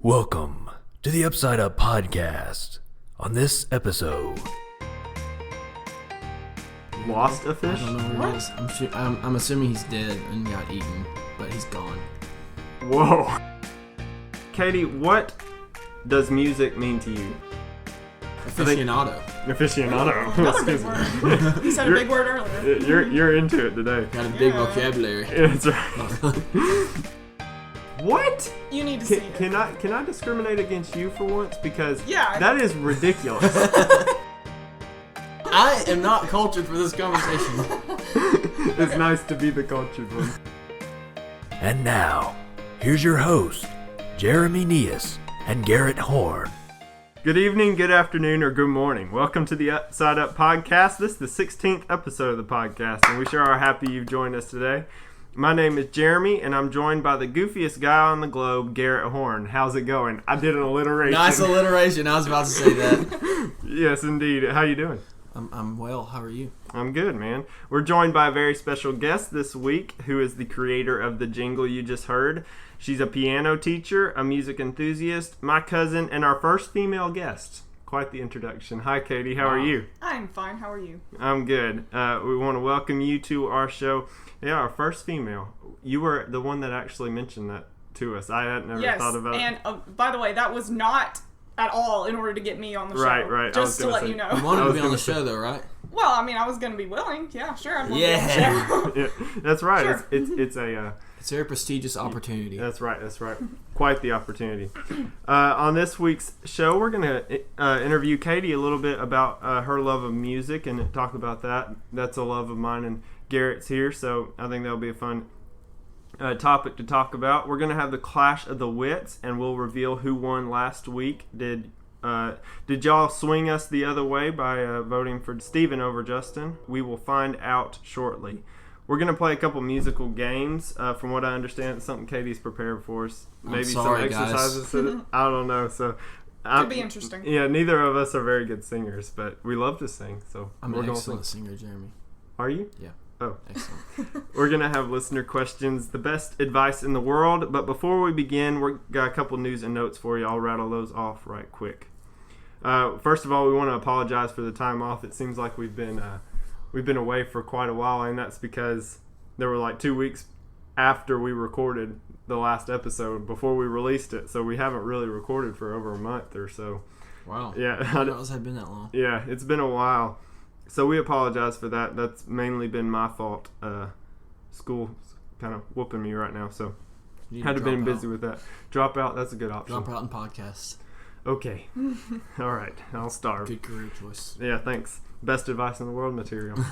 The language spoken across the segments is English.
Welcome to the Upside Up Podcast. On this episode, Lost a fish? I don't know where he is. I'm assuming he's dead and got eaten, but he's gone. Whoa. Katie, what does music mean to you? Aficionado. Aficionado. That's a big word. You said a big word earlier. You're into it today. Got a big vocabulary. That's right. What? You need to see it. Can I discriminate against you for once? Because Yeah. that is ridiculous. I am not cultured for this conversation. It's nice to be the cultured one. and now, here's your host, Jeremy Neas and Garrett Horn. Good evening, good afternoon, or good morning. Welcome to the Upside Up Podcast. This is the 16th episode of the podcast, and we sure are happy you've joined us today. My name is Jeremy, and I'm joined by the goofiest guy on the globe, Garrett Horn. How's it going? I did an alliteration. Nice alliteration. I was about to say that. Yes, indeed. How you doing? I'm well. How are you? I'm good, man. We're joined by a very special guest this week, who is the creator of the jingle you just heard. She's a piano teacher, a music enthusiast, my cousin, and our first female guest. Quite the introduction. Hi, Katie. How are you? I'm fine. How are you? I'm good. We want to welcome you to our show. Yeah, our first female. You were the one that actually mentioned that to us. I had never thought about it. And by the way, that was not at all in order to get me on the show. Right. Just to let you know. You wanted to be on the show, though, right? Well, I mean, I was going to be willing. Yeah, sure. I'd love to be on the show. Yeah, that's right. Sure. It's a... It's a very prestigious opportunity. That's right. Quite the opportunity. On this week's show, we're going to interview Katie a little bit about her love of music and talk about that. That's a love of mine, and Garrett's here, so I think that'll be a fun topic to talk about. We're going to have the Clash of the Wits, and we'll reveal who won last week. Did y'all swing us the other way by voting for Steven over Justin? We will find out shortly. We're going to play a couple musical games. From what I understand, it's something Katie's prepared for us. Maybe sorry, some exercises. I don't know. So Could be interesting. Yeah, neither of us are very good singers, but we love to sing. So I'm we're an gonna excellent sing. singer, Jeremy. Are you? Yeah. Oh. Excellent. We're going to have listener questions, the best advice in the world. But before we begin, we've got a couple news and notes for you. I'll rattle those off right quick. First of all, we want to apologize for the time off. It seems like we've been away for quite a while, and that's because there were like 2 weeks after we recorded the last episode before we released it. So we haven't really recorded for over a month or so. Wow. Yeah. I didn't realize it had been that long. Yeah, it's been a while. So we apologize for that. That's mainly been my fault. School's kind of whooping me right now, so You had to drop been busy out. with that. Drop out, that's a good option. Drop out in podcasts. Okay. All right, I'll starve. Good career choice. Yeah, thanks. Best advice in the world material.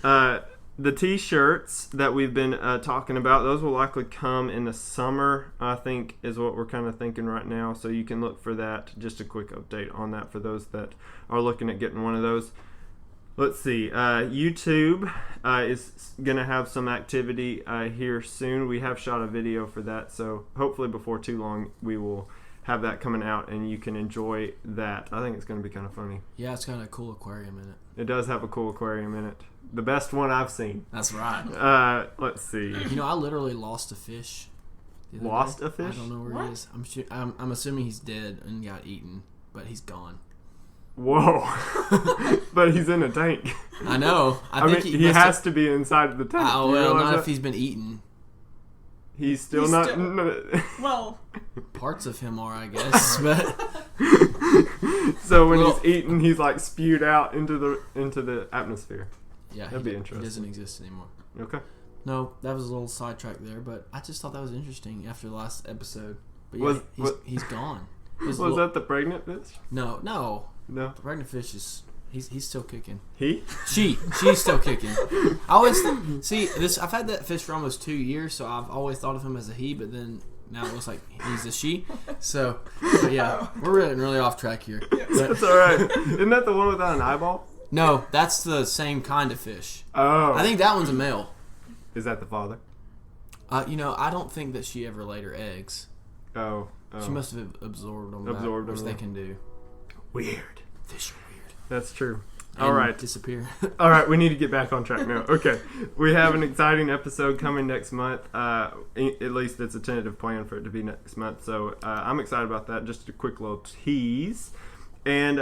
The t-shirts that we've been talking about, those will likely come in the summer, I think, is what we're kind of thinking right now. So you can look for that. Just a quick update on that for those that are looking at getting one of those. Let's see. YouTube is going to have some activity here soon. We have shot a video for that, so hopefully before too long we will have that coming out and you can enjoy that. I think it's going to be kind of funny. Yeah, it's got a cool aquarium in it. It does have a cool aquarium in it. The best one I've seen. That's right. Let's see. You know, I literally lost a fish. the other Lost day. a fish? I don't know where he is. I'm assuming he's dead and got eaten, but he's gone. Whoa. But he's in a tank. I know. I mean, he has to be inside the tank. Oh, Do you well, realize not that? if he's been eaten. He's still He's not... still- Well, Parts of him are, I guess, but So when Well- he's eaten, he's like spewed out into the atmosphere. yeah, That'd be he interesting. doesn't exist anymore. Okay. No, that was a little sidetrack there, but I just thought that was interesting after the last episode. But yeah, Was- he's gone. Was that the pregnant fish? No. No. The pregnant fish is he's still kicking. He? She's still kicking. I always see this. I've had that fish for almost 2 years, so I've always thought of him as a he, but then now it looks like he's a she. So, but yeah, we're getting really off track here. But, That's alright. Isn't that the one without an eyeball? no, that's the same kind of fish. Oh. I think that one's a male. Is that the father? I don't think that she ever laid her eggs. Oh. She must have absorbed them. Absorbed which them, they yeah. can do. Weird. Fish are weird. That's true. All right. disappear. All right, we need to get back on track now. Okay, we have an exciting episode coming next month. At least it's a tentative plan for it to be next month. So I'm excited about that. Just a quick little tease. And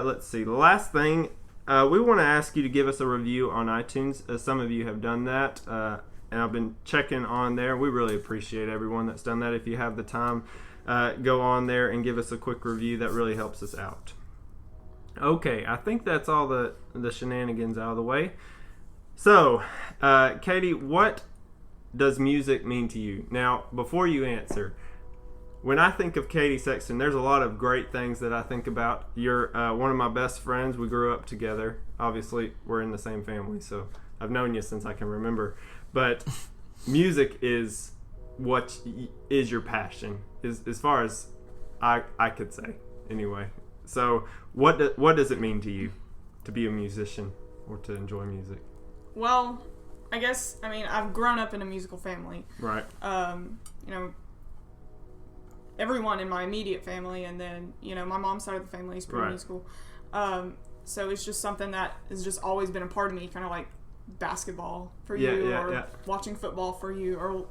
let's see. The last thing, we want to ask you to give us a review on iTunes. Some of you have done that, and I've been checking on there. We really appreciate everyone that's done that. If you have the time, go on there and give us a quick review. That really helps us out. Okay, I think that's all the shenanigans out of the way. So, Katie, what does music mean to you? Now, before you answer, when I think of Katie Sexton, there's a lot of great things that I think about. You're one of my best friends. We grew up together. Obviously, we're in the same family, so I've known you since I can remember. But music is what is your passion, as far as I could say, anyway. So, what does it mean to you to be a musician or to enjoy music? Well, I've grown up in a musical family. Right. Everyone in my immediate family, and then, my mom's side of the family is pretty Right. musical. So it's just something that has just always been a part of me, kind of like basketball for you, or watching football for you, or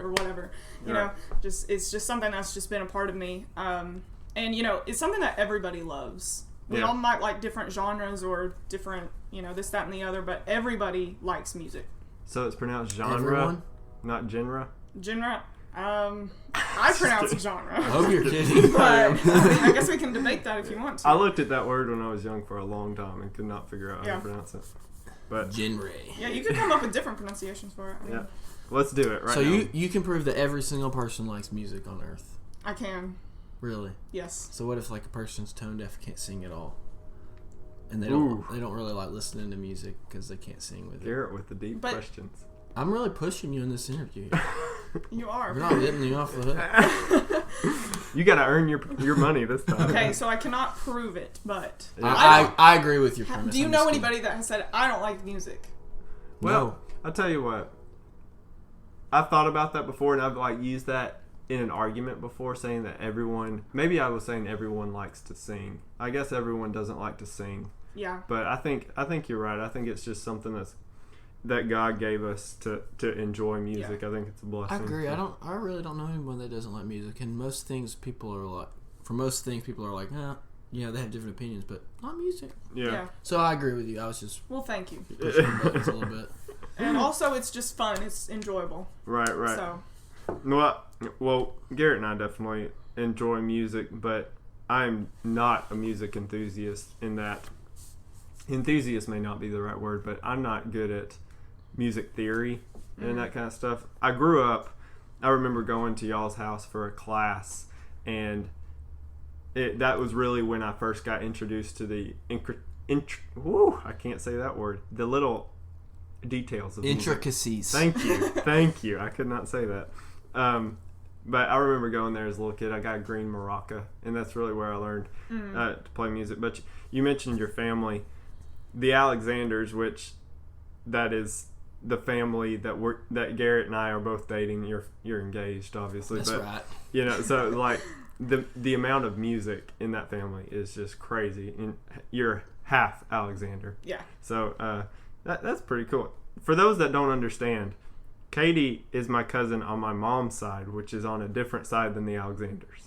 whatever. You know, it's just something that's just been a part of me. And, it's something that everybody loves. We all might like different genres or different, this, that, and the other, but everybody likes music. So it's pronounced genre, Everyone? not genre? Genre? I pronounce it genre. I hope you're kidding. But, I guess we can debate that if you want to. I looked at that word when I was young for a long time and could not figure out how to pronounce it. But Genre. Yeah, you could come up with different pronunciations for it. yeah, let's do it right So now. you can prove that every single person likes music on Earth. I can. Really? Yes. So what if like a person's tone deaf, can't sing at all, and they don't really like listening to music because they can't sing with it? Garrett with the deep But- questions. I'm really pushing you in this interview. You are. We're not getting you off the hook. You got to earn your money this time. Okay, so I cannot prove it, but I agree with your premise. do you I'm know just kidding. anybody that has said I don't like music? Well, No. I'll tell you what. I've thought about that before, and I've like used that in an argument before, saying that maybe I was saying everyone likes to sing. I guess everyone doesn't like to sing, Yeah. but I think you're right. I think it's just something that God gave us to enjoy music. I think it's a blessing. I agree. I really don't know anyone that doesn't like music, and most things people are like, they have different opinions, but not music. Yeah. So I agree with you. I was just Well, thank you. pushing the buttons a little bit. And also, it's just fun. It's enjoyable. Right. So, Well, Garrett and I definitely enjoy music, but I'm not a music enthusiast in that. Enthusiast may not be the right word, but I'm not good at music theory and that kind of stuff. I remember going to y'all's house for a class, and that was really when I first got introduced to the I can't say that word. The little details of music. Intricacies. Thank you. I could not say that. But I remember going there as a little kid. I got a green maraca, and that's really where I learned to play music. But you mentioned your family, the Alexanders, which that is the family that Garrett and I are both dating. You're engaged, obviously. That's but, right. So like the amount of music in that family is just crazy. And you're half Alexander. yeah. So that's pretty cool. For those that don't understand, Katie is my cousin on my mom's side, which is on a different side than the Alexanders.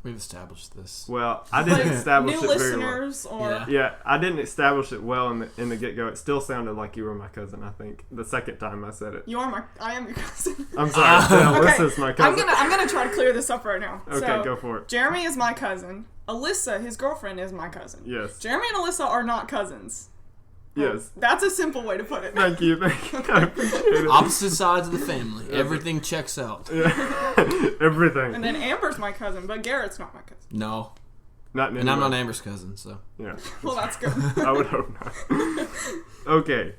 We've established this. Well, I didn't establish New it very well. listeners, or Yeah. Yeah, I didn't establish it well in the get-go. It still sounded like you were my cousin, I think, the second time I said it. I am your cousin. I'm sorry. Alyssa's my cousin. I'm gonna try to clear this up right now. Okay, So, go for it. Jeremy is my cousin. Alyssa, his girlfriend, is my cousin. Yes. Jeremy and Alyssa are not cousins. Yes. That's a simple way to put it. Thank you. I appreciate it. Opposite sides of the family. Everything checks out. Everything. And then Amber's my cousin, but Garrett's not my cousin. No. Not in And any I'm way. not Amber's cousin, so. Yeah. Well, that's good. I would hope not. Okay,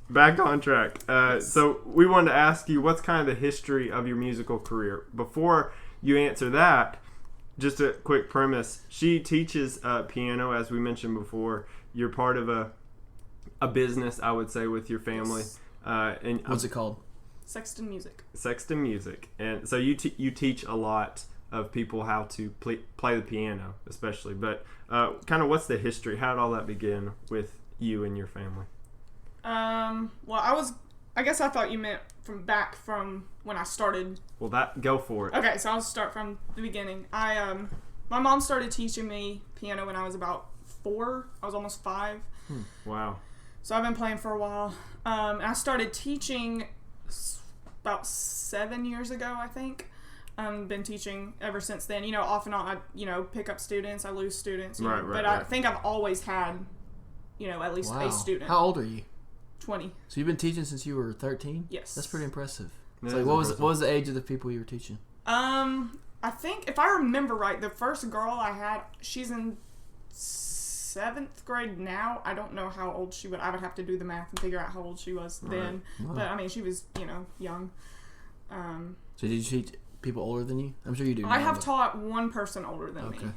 back on track. So we wanted to ask you, what's kind of the history of your musical career? Before you answer that, just a quick premise. She teaches piano, as we mentioned before. You're part of a business, I would say, with your family. And What's it called? Sexton Music. Sexton Music. And so you teach a lot of people how to play the piano, especially. But kind of what's the history? How did all that begin with you and your family? Well, I guess I thought you meant from when I started. Well, go for it. Okay, so I'll start from the beginning. My mom started teaching me piano when I was about 4. I was almost 5. Wow. So I've been playing for a while. And I started teaching about 7 years ago, I think. Been teaching ever since then. You know, off and on, I pick up students, I lose students. Right, but I think I've always had, at least a student. How old are you? 20. So you've been teaching since you were 13? Yes. That's pretty impressive. That So is what impressive. was the age of the people you were teaching? I think if I remember right, the first girl I had, she's in 7th grade now. I don't know how old she would. I would have to do the math and figure out how old she was then. Wow. But I mean, she was young. So did you teach people older than you? I'm sure you do. I now, have but- taught one person older than me. Okay.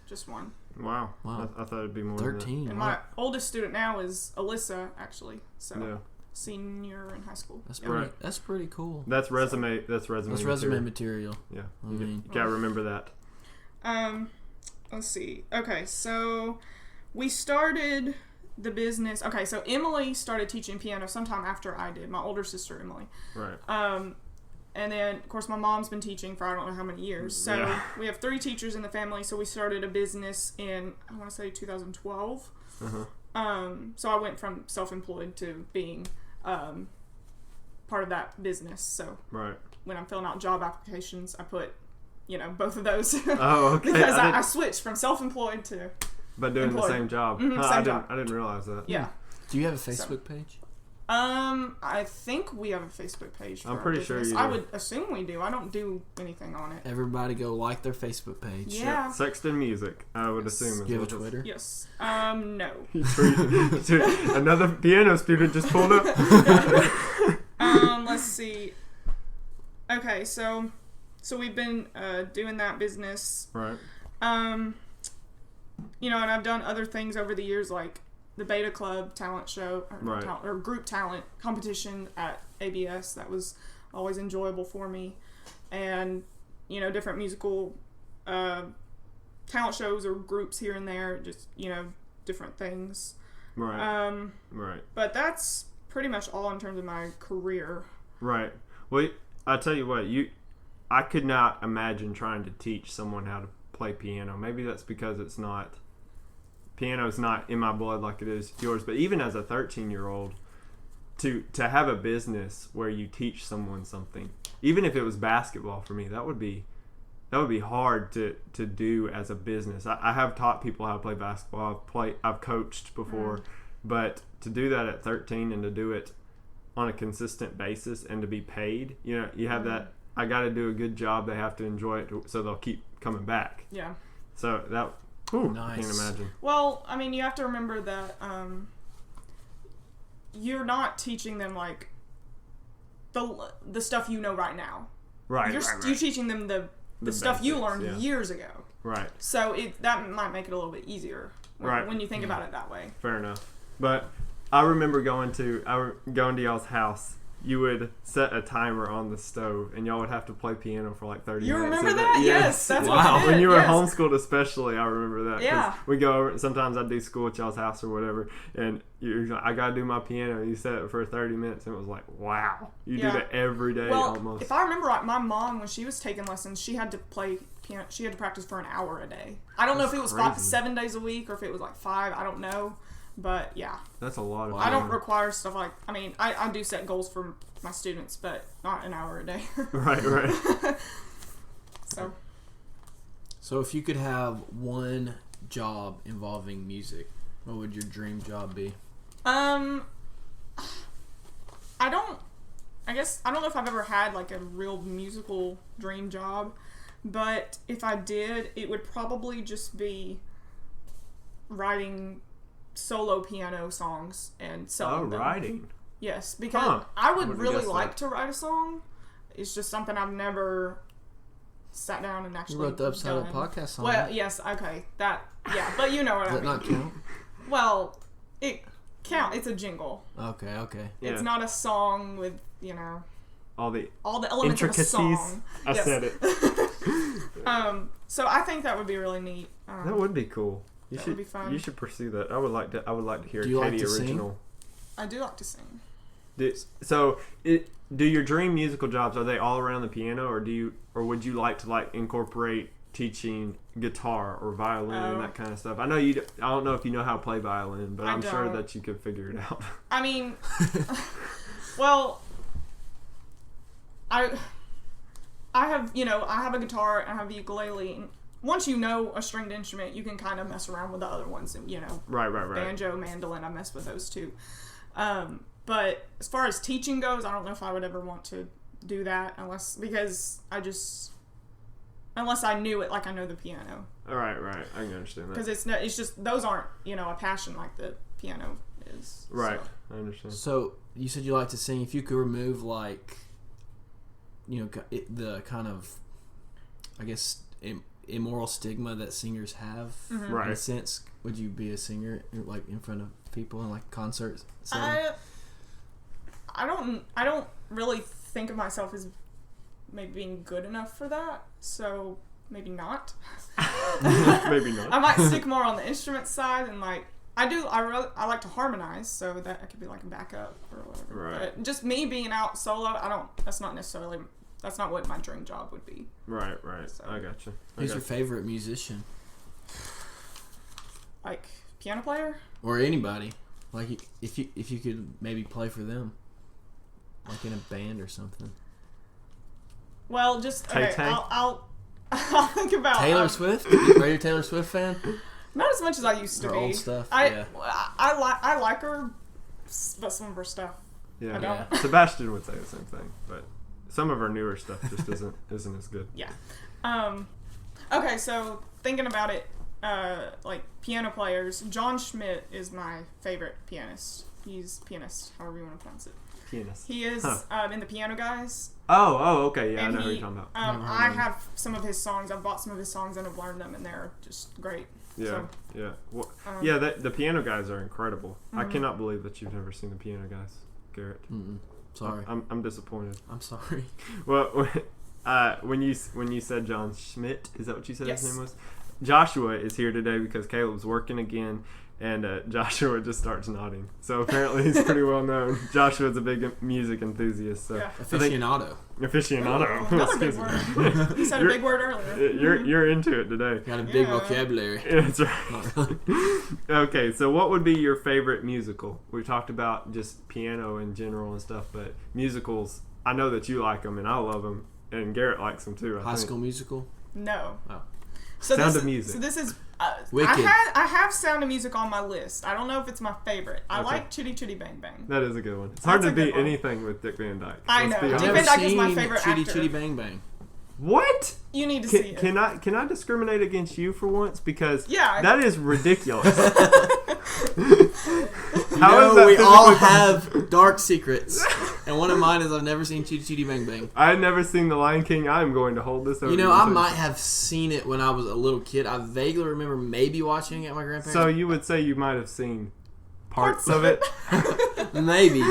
Just one. Wow. Wow. I thought it'd be more 13. And Wow. my oldest student now is Alyssa, actually. So than that. Yeah. senior in high school. That's Yeah. pretty. Right. That's pretty cool. That's resume. That's resume. That's resume material. Yeah. I You mean- gotta remember that. Let's see. Okay, so we started the business. Okay, so Emily started teaching piano sometime after I did. My older sister Emily. Right. And then, of course, my mom's been teaching for I don't know how many years. So Yeah. we have 3 teachers in the family. So we started a business in, I want to say 2012. So I went from self-employed to being part of that business. So Right. when I'm filling out job applications, I put, both of those. Oh, okay. Because I didn't- switched from self-employed to, but doing employed. the same job. Mhm, Huh, same job. I didn't realize that. yeah. Do you have a Facebook page? I think we have a Facebook page for I'm our pretty sure business. you I do. would assume we do. I don't do anything on it. Everybody go like their Facebook page. Yeah. Sexton Music, I would assume. Do you have is a what Twitter? Yes. No. it's- Another piano student just pulled up. Let's see. Okay, so we've been doing that business. Right. And I've done other things over the years, like the Beta Club talent show, or, not Right. talent, or group talent competition at ABS. That was always enjoyable for me. And, different musical talent shows or groups here and there, just, different things. Right. Right. But that's pretty much all in terms of my career. Right. Well, I tell you what, I could not imagine trying to teach someone how to play piano. Maybe that's because piano's not in my blood like it is yours. But even as a 13-year-old, to have a business where you teach someone something, even if it was basketball for me, that would be hard to do as a business. I have taught people how to play basketball. I've coached before, but to do that at 13 and to do it on a consistent basis and to be paid, you have that. I got to do a good job. They have to enjoy it, so they'll keep coming back. Yeah. So that, I can't imagine. Well, I mean, you have to remember that you're not teaching them like the stuff right now. Right. You're teaching them the stuff you basics, learned yeah. years ago. Right. So that might make it a little bit easier when you think about it that way. Fair enough. But I remember going to y'all's house. You would set a timer on the stove, and y'all would have to play piano for like 30 You minutes. remember that? Yes, that's what Wow. we did. When you were yes. homeschooled, especially, I remember that. 'cause Yeah. we go over. Sometimes I'd do school at y'all's house or whatever, and I gotta do my piano. You set it for 30 minutes, and it was like, wow, you Yeah. do that every day Well, almost. if I remember right, my mom, when she was taking lessons, she had to play piano. She had to practice for an hour a day. I don't know if it was crazy. 7 days a week or if it was like 5. I don't know. But yeah, That's a lot of. I don't time. require stuff like. I mean, I do set goals for my students, but not an hour a day. Right. So if you could have one job involving music, what would your dream job be? I guess I don't know if I've ever had like a real musical dream job, but if I did, it would probably just be writing solo piano songs and selling them. writing. Yes, because Huh. I would Wouldn't really guess like that. to write a song. It's just something I've never sat down and You actually wrote the Upside Up done. podcast song. Well, yes, okay, but you know what Does I that mean. not count? Well, it counts. It's a jingle. Okay. Yeah. It's not a song with All the all the elements intricacies. of a song. I Yes. said it. So I think that would be really neat. That would be cool. That would be fun. You should pursue that. I would like to hear Do you Katie like to original. sing? I do like to sing. Do your dream musical jobs, are they all around the piano, or would you like to incorporate teaching guitar or violin and that kind of stuff? I don't know if you know how to play violin, but I'm sure that you could figure it out. I mean, well, I have a guitar and I have a ukulele. And once you know a stringed instrument, you can kind of mess around with the other ones, and Right. banjo, mandolin. I mess with those too. But as far as teaching goes, I don't know if I would ever want to do that unless I knew it like I know the piano. Right. I can understand that. Because it's just those aren't a passion like the piano is. Right. So. I understand. So you said you like to sing. If you could remove the kind of, I guess, immoral stigma that singers have, Mm-hmm. in a sense, would you be a singer in front of people in concerts? I don't really think of myself as maybe being good enough for that, so maybe not. Maybe not. I might stick more on the instrument side, and I like to harmonize, so that I could be like a backup or whatever. Right. But just me being out solo, that's not what my dream job would be. Right. So. I gotcha. Who's your favorite musician? Like piano player? Or anybody. If you could maybe play for them. In a band or something. Well, just okay. Tay-Tay? I'll think about Taylor Swift? Are you a Taylor Swift fan? Not as much as I used to Her be. old stuff, I like her, but some of her stuff. Yeah. I don't. Sebastian would say the same thing, but some of her newer stuff just isn't as good. Yeah. Okay, so thinking about it, piano players, John Schmidt is my favorite pianist. He's pianist, however you want to pronounce it. Pianist. He is in the Piano Guys. Oh, okay, yeah, I And know who you're talking about. I have some of his songs. I've bought some of his songs and I've learned them, and they're just great. Yeah, So, yeah. Well, the Piano Guys are incredible. I cannot believe that you've never seen the Piano Guys, Garrett. Mm-mm. Sorry. I'm disappointed. I'm sorry. Well, when you said John Schmidt, is that what you said Yes. his name was? Joshua is here today because Caleb's working again, and Joshua just starts nodding. So apparently he's pretty well known. Joshua's a big music enthusiast. So Yeah. Aficionado. Aficionado. Another big Excuse word. me. You said a big word earlier. You're into it today. Got a big Yeah. vocabulary. Yeah, that's right. Not really. Okay, so what would be your favorite musical? We talked about just piano in general and stuff, but musicals, I know that you like them and I love them, and Garrett likes them too. High School Musical. No. Oh. Sound of Music. So this is. Wicked. I have Sound of Music on my list. I don't know if it's my favorite. I Okay. like Chitty Chitty Bang Bang. That is a good one. It's hard That's to a good beat one. anything with Dick Van Dyke. I Let's know. be I've Dick honest. never Van Dyke is my seen favorite Chitty actor. Chitty Bang Bang. What? You need to see it. Can I discriminate against you for once? Because Yeah. that is ridiculous. No, that we all physically- have dark secrets. And one of mine is I've never seen Chitty Chitty Bang Bang. I had never seen The Lion King. I am going to hold this over. You know, you I and say- might have seen it when I was a little kid. I vaguely remember maybe watching it at my grandparents'. So you would say you might have seen parts of it? Maybe.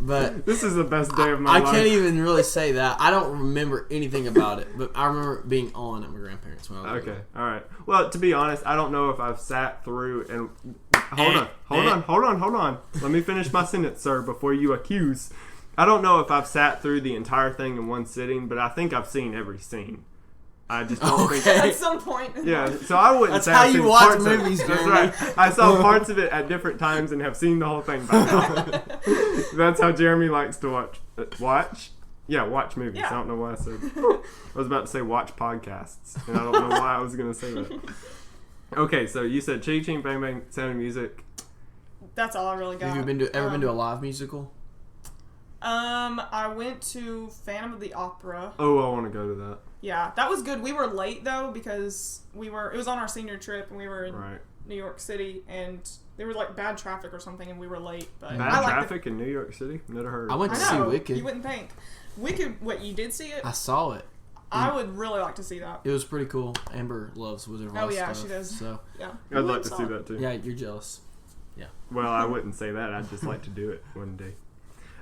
But This is the best day of my I life. can't even really say that. I don't remember anything about it. But I remember it being on at my grandparents' when I was Okay, little. all right. Well, to be honest, I don't know if I've sat through and hold on. Let me finish my sentence, sir, before you accuse. I don't know if I've sat through the entire thing in one sitting, but I think I've seen every scene. I just don't think. Okay. At some point. Yeah, so I wouldn't That's say how I've you seen watch parts of it. movies, That's Jeremy. right. I saw parts of it at different times and have seen the whole thing by now. That's how Jeremy likes to watch. Watch? Yeah, watch movies. Yeah. I don't know why I said. I was about to say watch podcasts, and I don't know why I was going to say that. Okay, so you said Chitty Chitty Bang Bang, Sound of Music. That's all I really got. Have you ever been to a live musical? I went to Phantom of the Opera. Oh, I want to go to that. Yeah, that was good. We were late though because it was on our senior trip and we were in Right. New York City and there was like bad traffic or something and we were late. But Bad I liked traffic in New York City? Never heard I of went it. to I see know. Wicked. You wouldn't think. Wicked. What, you did see it? I saw it. I would really like to see that. It was pretty cool. Amber loves Wizard of Oz Oh, yeah, stuff, she does. So Yeah. I'd like went to saw see it. that too. yeah, you're jealous. Well, I wouldn't say that. I'd just like to do it one day.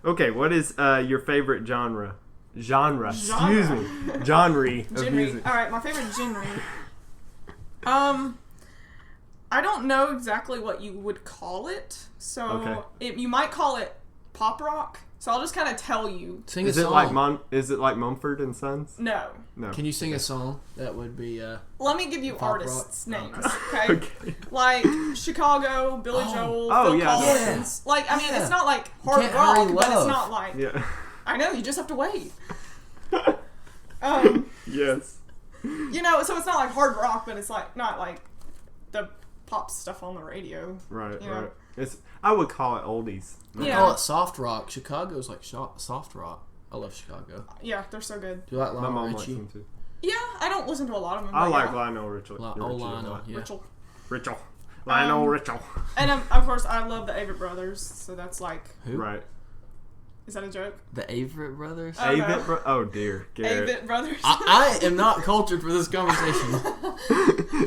Okay, what is your favorite genre? Excuse me. Genre of Genre. music. All right, my favorite genre. I don't know exactly what you would call it. So Okay. you might call it pop rock. So I'll just kind of tell you. Sing Is a it song. is it like Mumford and Sons? No. No. Can you sing a song that would be? Let me give you Pop artists' rock? names, okay? Okay. Like Chicago, Billy Joel, Oh, Phil yeah. Collins. Like, I mean, it's not like hard Can't rock, Hurry but it's Love. not like. Yeah. I know, you just have to wait. Yes. You know, so it's not like hard rock, but it's like not like the pop stuff on the radio. Right. You know? Right. I would call it oldies. I Yeah. call it soft rock. Chicago's like soft rock. I love Chicago. Yeah, they're so good. Do you like My Lionel mom likes Richie? them too. Yeah, I don't listen to a lot of them. I but like yeah. Lionel Richie. Lionel, yeah. Rachel. Richel. Lionel Richel. And of course, I love the Avett Brothers, so that's like, Who? Right. is that a joke? The Avett Brothers? Oh, no. Avett oh dear, Garrett. Avett Brothers. I am not cultured for this conversation.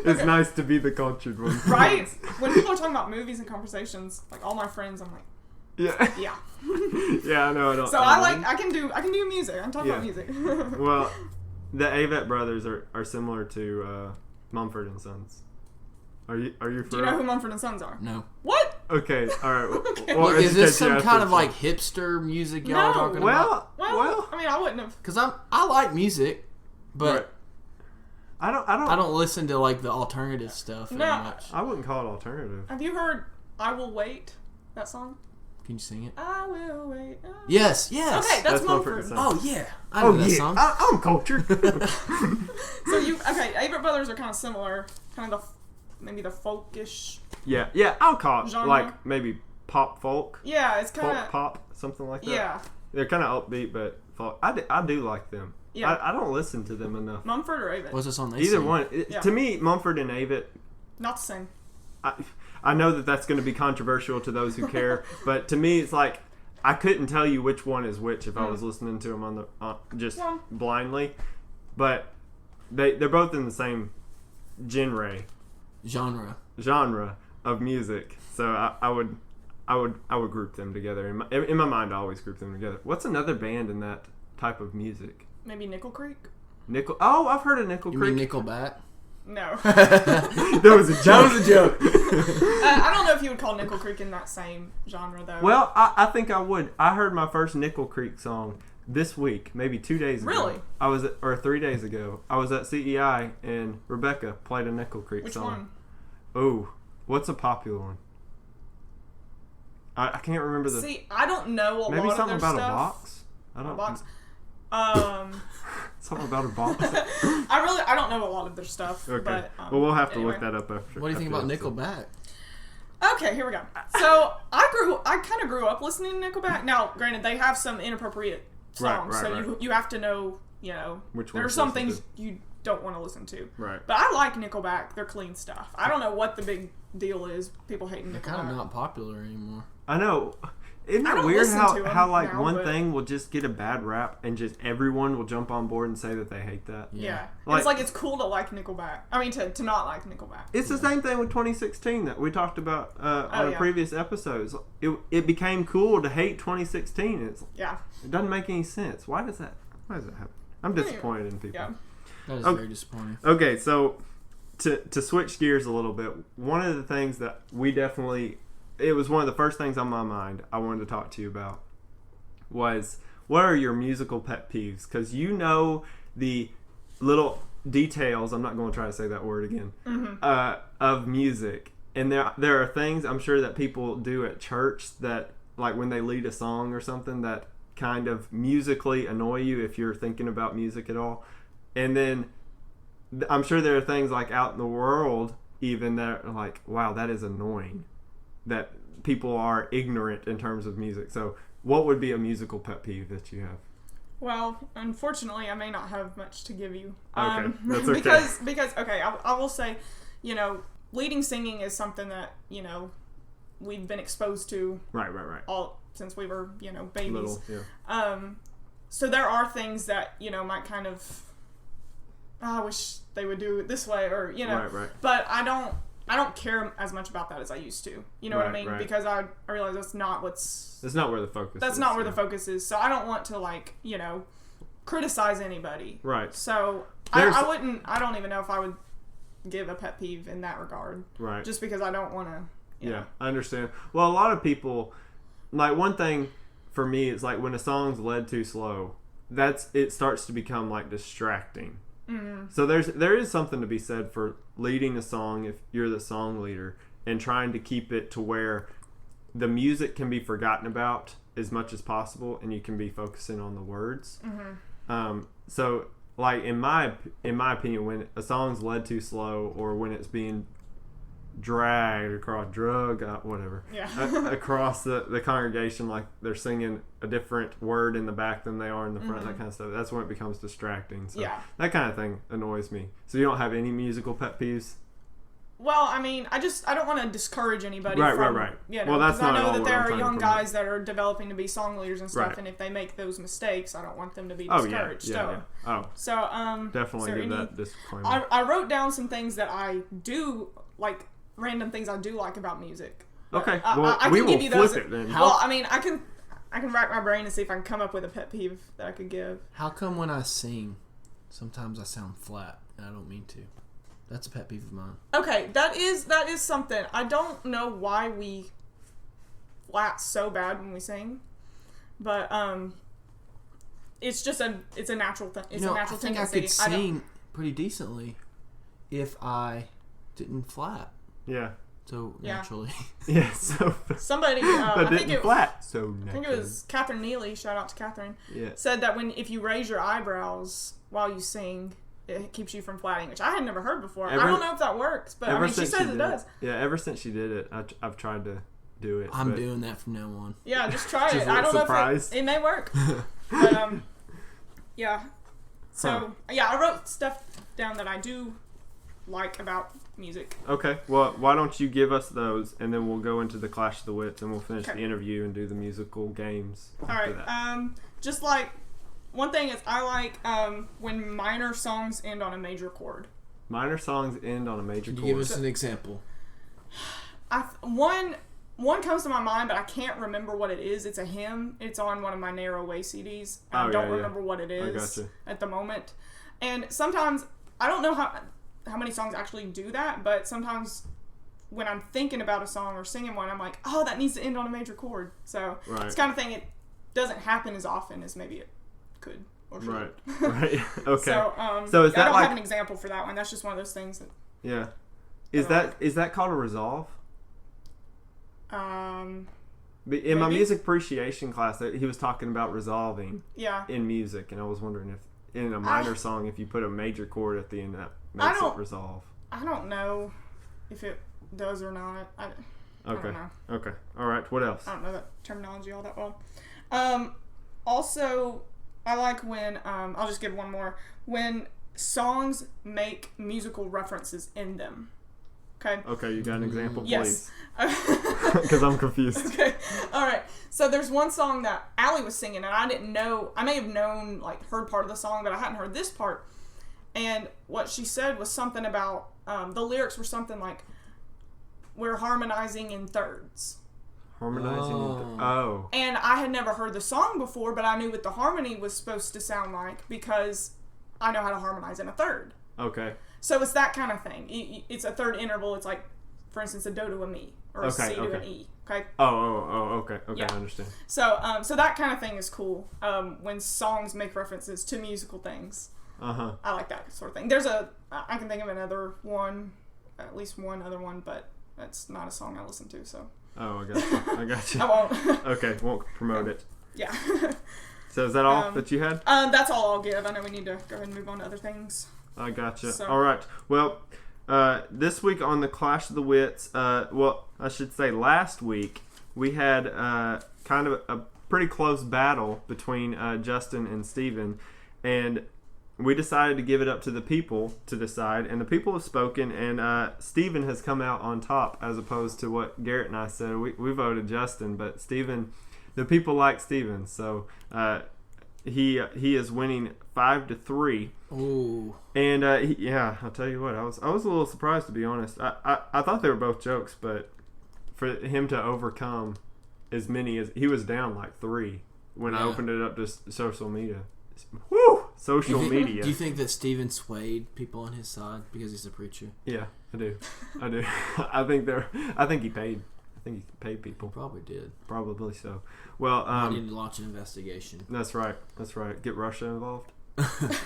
It's nice to be the cultured one. Right? When people are talking about movies and conversations, like all my friends, I'm like, Yeah. yeah. Yeah, I know. I don't. So I can do music. I can talk Yeah. about music. Well, the Avett Brothers are similar to Mumford and Sons. Are you for Do you know who Mumford and Sons are? No. What? Okay, all right. Okay. Well, Is this educate you some after kind of the like show. hipster music y'all No. are talking about? Well, I mean, I wouldn't have. Because I like music, but right. I I don't listen to like the alternative stuff very No. much. I wouldn't call it alternative. Have you heard "I Will Wait"? That song. Can you sing it? I will wait. Yes. Okay, that's That's Mumford Mumford. and Sons. Oh yeah, I know that song. I'm cultured. So Avett Brothers are kind of similar, kind of maybe the folkish. yeah. I'll call it Genre? like maybe pop folk, Yeah, it's kind folk of. pop, something like that. Yeah, They're kind of upbeat, but folk. I do like them. Yeah. I don't listen to them enough. Mumford or Avett. What's the song they Either sing? one. Yeah. To me, Mumford and Avett. Not the same. I know that that's going to be controversial to those who care, but to me, it's like I couldn't tell you which one is which if I was listening to them on the just Well. blindly. But they're both in the same genre of music, so I would group them together. In my mind, I always group them together. What's another band in that type of music? Maybe Nickel Creek. Oh, I've heard of Nickel You Creek. mean Nickelback? No. That was a joke. That was a joke. I don't know if you would call Nickel Creek in that same genre though. Well, I think I would. I heard my first Nickel Creek song this week, maybe 2 days ago. Really? Or 3 days ago. I was at CEI and Rebecca played a Nickel Creek Which song. one? Oh, what's a popular one? I can't remember the. See, I don't know a Maybe lot something of their about stuff. a box. I don't. A box. Something about a box. I don't know a lot of their stuff. Okay. But, well, we'll have to anyway. look that up after. What do you think after about the episode. Nickelback? Okay, here we go. So I kind of grew up listening to Nickelback. Now, granted, they have some inappropriate songs, Right, so right. you have to know, Which there are ones some to listen things you don't want to listen to. Right. But I like Nickelback. They're clean stuff. I don't know what the big deal is. People hating They're Nickelback. kind of not popular anymore. I know. Isn't I it don't weird listen to 'em how like now, one but- thing will just get a bad rap and just everyone will jump on board and say that they hate that? Yeah. Like- It's like it's cool to like Nickelback. I mean, to not like Nickelback. It's the same thing with 2016 that we talked about on yeah. previous episodes. It became cool to hate 2016. Yeah. It doesn't make any sense. Why does that happen? I'm disappointed in people. Yeah. That is Okay. very disappointing. Okay, so to switch gears a little bit, one of the things that we definitely, it was one of the first things on my mind I wanted to talk to you about was what are your musical pet peeves? Because you know the little details, I'm not going to try to say that word again, of music. And there are things I'm sure that people do at church that, like when they lead a song or something, that kind of musically annoy you if you're thinking about music at all. And then I'm sure there are things like out in the world even that are like, wow, that is annoying. That people are ignorant in terms of music. So what would be a musical pet peeve that you have? Well, unfortunately, I may not have much to give you. Okay, that's okay. Because okay, I will say, leading singing is something that we've been exposed to Right. all since we were babies. Little, yeah. So there are things that might kind of, I wish they would do it this way, or Right. But I don't care as much about that as I used to. You know what I Right, mean? right. Because I realize that's not That's not where the focus that's is. not where the yeah. focus is. So I don't want to criticize anybody. Right. So There's- I don't even know if I would give a pet peeve in that regard. Right. Just because I don't want to. Yeah, I understand. Well, a lot of people, like, one thing for me is like when a song's led too slow, it starts to become like distracting. Mm-hmm. So there is something to be said for leading a song if you're the song leader and trying to keep it to where the music can be forgotten about as much as possible, and you can be focusing on the words. Mm-hmm. So, like in my opinion, when a song's led too slow, or when it's being dragged across across the congregation, like they're singing a different word in the back than they are in the front, that kind of stuff, that's when it becomes distracting. So that kind of thing annoys me. So you don't have any musical pet peeves? Well, I mean, I don't want to discourage anybody. Right. You know, well, that's not I know all that what there I'm are young to guys that are developing to be song leaders and stuff, Right. and if they make those mistakes, I don't want them to be Oh, discouraged. yeah. Oh, So, definitely give that disclaimer. I wrote down some things that I do, like random things I do like about music. Okay, I can we will give you those. flip it then. Well, I mean, I can rack my brain and see if I can come up with a pet peeve that I could give. How come when I sing, sometimes I sound flat and I don't mean to? That's a pet peeve of mine. Okay, that is something. I don't know why we flat so bad when we sing, but it's just a natural thing. It's a natural tendency. I think I could sing pretty decently if I didn't flat. Yeah. So naturally. Yeah. So somebody, but I think it flat. So naturally. I think it was Catherine Neely. Shout out to Catherine. Yeah. Said that if you raise your eyebrows while you sing, it keeps you from flatting, which I had never heard before. I don't know if that works, but I mean, she says it does. Yeah, ever since she did it, I've tried to do it. I'm doing that from now on. Yeah, just try Just it. I don't know if it may work. But, yeah. So, I wrote stuff down that I do like about music. Okay, well, why don't you give us those, and then we'll go into the Clash of the Wits, and we'll finish the interview and do the musical games. All right. That. Just like, one thing is I like when minor songs end on a major chord. Minor songs end on a major chord. Can you give us an example? One comes to my mind, but I can't remember what it is. It's a hymn. It's on one of my Narrow Way CDs. I don't remember what it is at the moment. And sometimes, I don't know how many songs actually do that, but sometimes when I'm thinking about a song or singing one, I'm like, oh, that needs to end on a major chord. So it's kind of thing. It doesn't happen as often as maybe it could or should. Right. Okay. So is that I don't have an example for that one. That's just one of those things that. Yeah. Is that called a resolve? In my music appreciation class, he was talking about resolving. Yeah. In music, and I was wondering if in a minor song, if you put a major chord at the end, that makes it resolve. I don't know if it does or not. I don't know. Okay. All right. What else? I don't know that terminology all that well. Also, I like when I'll just give one more. When songs make musical references in them. Okay. Okay, you got an example, please? Yes. Because I'm confused. Okay. All right. So there's one song that Allie was singing, and I didn't know. I may have known, heard part of the song, but I hadn't heard this part. And what she said was something about the lyrics were something like, "We're harmonizing in thirds." Harmonizing. And I had never heard the song before, but I knew what the harmony was supposed to sound like because I know how to harmonize in a third. Okay. So it's that kind of thing. It's a third interval. It's like, for instance, a do to a mi or a C to an E. Okay. Okay. Yeah. I understand. So that kind of thing is cool. When songs make references to musical things. I like that sort of thing. I can think of another one, at least one other one, but that's not a song I listen to. So. Oh, I got you. I won't. Okay, won't promote it. Yeah. So is that all that you had? That's all I'll give. I know we need to go ahead and move on to other things. I gotcha. So. All right. Well, this week on the Clash of the Wits, I should say last week, we had kind of a pretty close battle between Justin and Steven, and we decided to give it up to the people to decide, and the people have spoken, and Steven has come out on top as opposed to what Garrett and I said. We voted Justin, but Steven, the people like Steven, so he is winning 5-3. Ooh. And I'll tell you what, I was a little surprised, to be honest. I thought they were both jokes, but for him to overcome as many as he was down 3 when I opened it up to social media. Woo! social media. Do you think that Steven swayed people on his side because he's a preacher? Yeah, I do. I think he paid. I think he paid people. He probably did. Probably so. Well, I need to launch an investigation. That's right. Get Russia involved.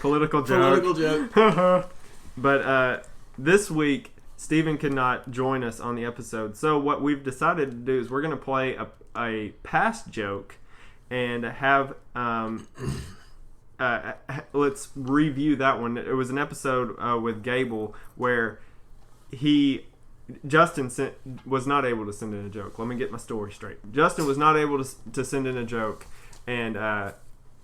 Political joke. Political joke. But this week, Steven could not join us on the episode. So what we've decided to do is we're going to play a past joke and have let's review that one. It was an episode with Gable where Justin was not able to send in a joke. Let me get my story straight. Justin was not able to send in a joke, and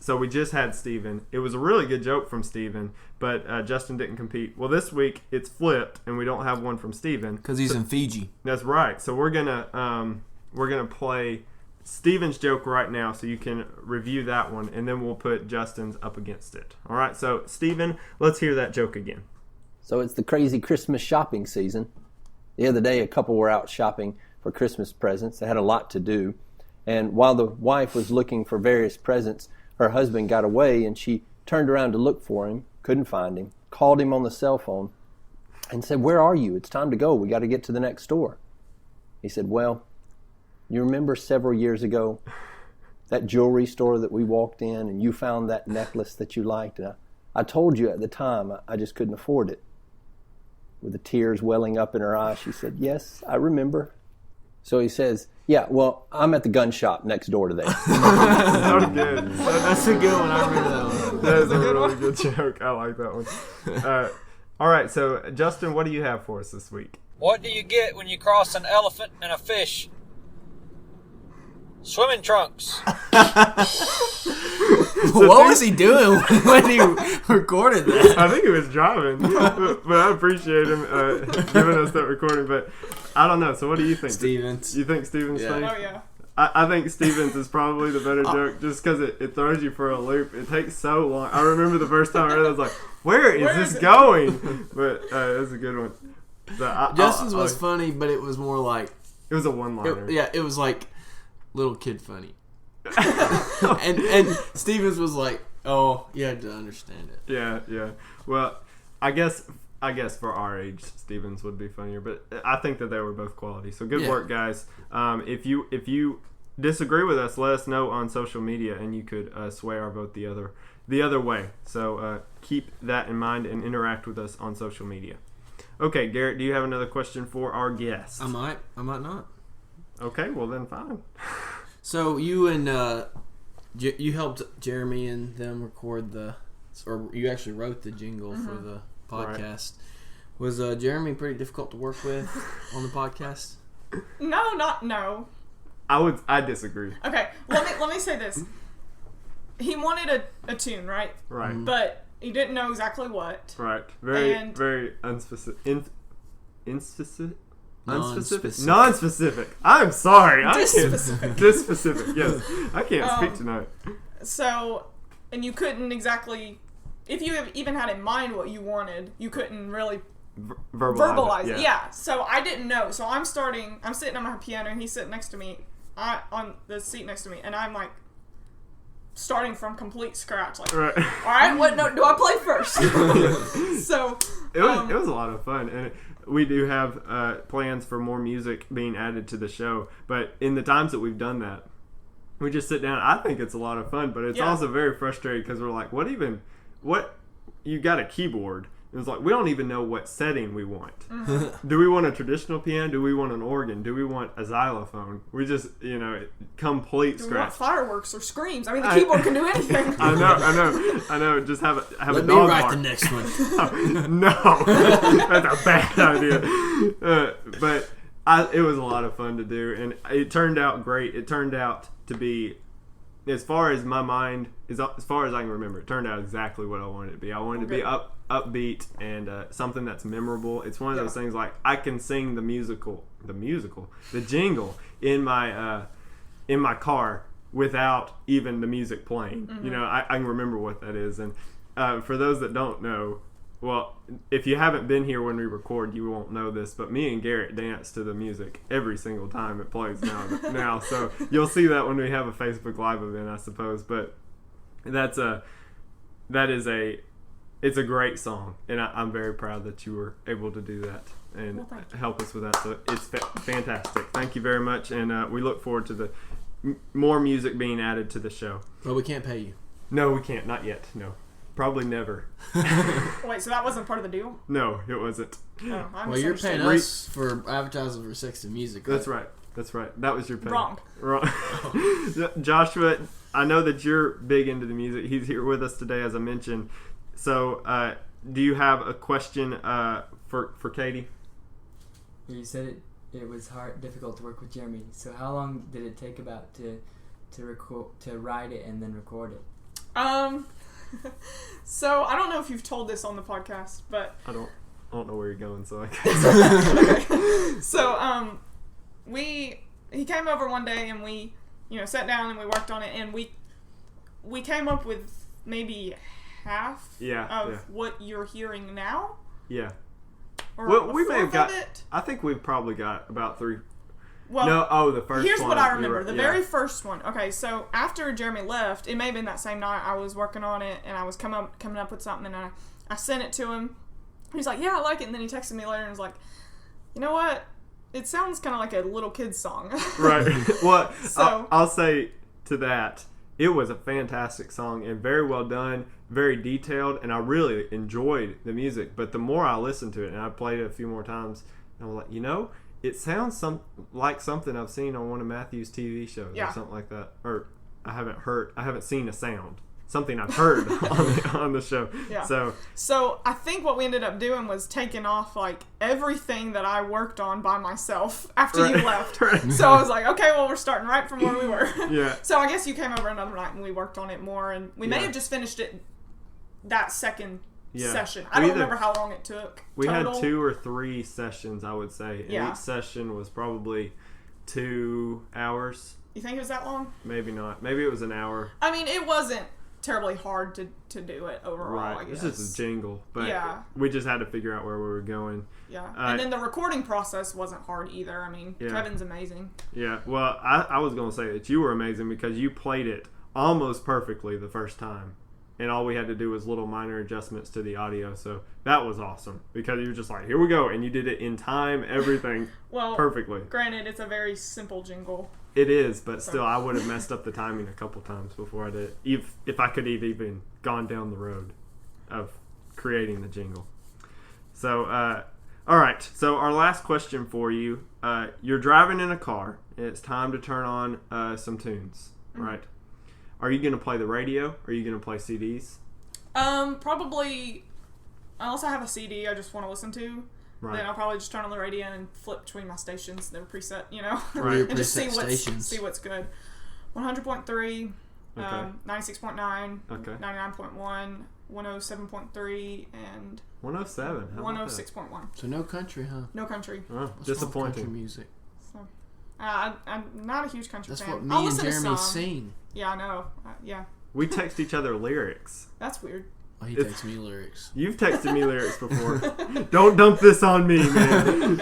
so we just had Steven. It was a really good joke from Steven, but Justin didn't compete. Well, this week it's flipped, and we don't have one from Steven because he's in Fiji. That's right. So we're gonna play Steven's joke right now, so you can review that one, and then we'll put Justin's up against it. All right. So Steven, let's hear that joke again. So it's the crazy Christmas shopping season. The other day, a couple were out shopping for Christmas presents. They had a lot to do. And while the wife was looking for various presents, her husband got away, and she turned around to look for him, couldn't find him, called him on the cell phone, and said, "Where are you? It's time to go. We got to get to the next store." He said, "Well, you remember several years ago, that jewelry store that we walked in, and you found that necklace that you liked? And I told you at the time I just couldn't afford it." With the tears welling up in her eyes, she said, "Yes, I remember." So he says, "Yeah, well, I'm at the gun shop next door to there." That was good. That's a good one. I remember that one. That is a really good joke. I like that one. All right, so Justin, what do you have for us this week? What do you get when you cross an elephant and a fish? Swimming trunks. What was he doing when he recorded that? I think he was driving, but I appreciate him giving us that recording. But I don't know. So what do you think? Stevens. You think Stevens' funny? Oh yeah. I think Stevens is probably the better joke just because it throws you for a loop. It takes so long. I remember the first time I read it, I was like, where is this going? But it was a good one. So Justin's was funny, but it was more like... It was a one-liner. It was like little kid funny. and Stevens was like, oh, you had to understand it. Yeah. Well, I guess for our age, Stevens would be funnier, but I think that they were both quality. So good work, guys. If you disagree with us, let us know on social media, and you could sway our vote the other way. So keep that in mind and interact with us on social media. Okay, Garrett, do you have another question for our guest? I might not. Okay, well then fine. So you and you helped Jeremy and them record or you actually wrote the jingle for the podcast. Right. Was Jeremy pretty difficult to work with on the podcast? No. I disagree. Okay, let me say this. He wanted a tune, right? Right. But he didn't know exactly what. Right. Very unspecific. Non-specific. I'm sorry. Disspecific. Yes. I can't speak tonight. So, and you couldn't exactly, if you even had in mind what you wanted, you couldn't really verbalize it. Yeah. So I didn't know. So I'm sitting on my piano, and he's sitting next to me, on the seat next to me, and I'm like, starting from complete scratch. Like, right. All right, what note do I play first? So it was a lot of fun, and we do have plans for more music being added to the show. But in the times that we've done that, we just sit down. I think it's a lot of fun, but it's also very frustrating because we're like, what you got a keyboard. It was like, we don't even know what setting we want. Mm-hmm. Do we want a traditional piano? Do we want an organ? Do we want a xylophone? We just, complete scratch. Do we want fireworks or screams? I mean, the keyboard can do anything. I know. Just have Let a me dog write bark. the next one. No, that's a bad idea. But it was a lot of fun to do, and it turned out great. It turned out to be, as far as my mind is, as far as I can remember, it turned out exactly what I wanted it to be. I wanted it to be upbeat and something that's memorable. It's one of those things like I can sing the jingle in my car without even the music playing. Mm-hmm. I can remember what that is. And for those that don't know, well, if you haven't been here when we record, you won't know this, but me and Garrett dance to the music every single time it plays now. So you'll see that when we have a Facebook Live event, I suppose. But that's that is it's a great song, and I'm very proud that you were able to do that and help us with that. So it's fantastic. Thank you very much, and we look forward to the more music being added to the show. But we can't pay you. No, we can't. Not yet. No. Probably never. Wait, so that wasn't part of the deal? No, it wasn't. Oh, I Well, you're paying misunderstood. us for advertising for Sex and Music. Right? That's right. That's right. That was your pay. Wrong. Joshua, I know that you're big into the music. He's here with us today, as I mentioned. So, do you have a question for Katie? You said it was difficult to work with Jeremy. So how long did it take about to write it and then record it? So I don't know if you've told this on the podcast, but I don't know where you're going, so I guess. okay. So he came over one day and we sat down and we worked on it, and we came up with maybe half of what you're hearing now. Yeah. Or Well, we may have got. it. I think we've probably got about 3. Well, the first here's one. what I remember. The Yeah. very first one. Okay, so after Jeremy left, it may have been that same night I was working on it, and I was coming up with something, and I sent it to him. He's like, yeah, I like it. And then he texted me later and was like, you know what? It sounds kind of like a little kid's song. Right. Well, So- I'll say to that, it was a fantastic song and very well done, very detailed, and I really enjoyed the music. But the more I listened to it, and I played it a few more times, and I was like, it sounds like something I've seen on one of Matthew's TV shows or something like that. Or I haven't seen a sound. Something I've heard on the show. Yeah. So I think what we ended up doing was taking off like everything that I worked on by myself after you left. Right. So I was like, okay, well, we're starting right from where we were. Yeah. So I guess you came over another night and we worked on it more, and we may have just finished it that second session. I don't remember how long it took. We total. had 2 or 3 sessions, I would say. And Yeah. each session was probably 2 hours. You think it was that long? Maybe not. Maybe it was an hour. I mean, it wasn't terribly hard to do it overall, I Right. guess. It's just a jingle. But Yeah. we just had to figure out where we were going. Yeah. And then the recording process wasn't hard either. I mean, Yeah. Kevin's amazing. Yeah. Well, I was going to say that you were amazing because you played it almost perfectly the first time. And all we had to do was little minor adjustments to the audio. So that was awesome because you were just like, here we go. And you did it in time, everything Well, perfectly. granted, it's a very simple jingle. It is, but still, I would have messed up the timing a couple times before I did it. If I could have even gone down the road of creating the jingle. So, all right. So our last question for you: you're driving in a car, and it's time to turn on some tunes, right? Are you going to play the radio? Or are you going to play CDs? Probably, unless I have a CD I just want to listen to, Right. then I'll probably just turn on the radio and flip between my stations. They're preset, Right. and just see Preset see what's good. 100.3, Okay. 96.9, Okay. 99.1, 107.3, and 107. How about that? 106.1. So no country, huh? No country. Oh, What's wrong with disappointing. country music. So, I'm not a huge country That's fan. what I'll me and listen to Jeremy some. sing. Yeah, I know. Yeah, We text each other lyrics. that's weird. Oh, he It's- takes me lyrics. You've texted me lyrics before. Don't dump this on me, man.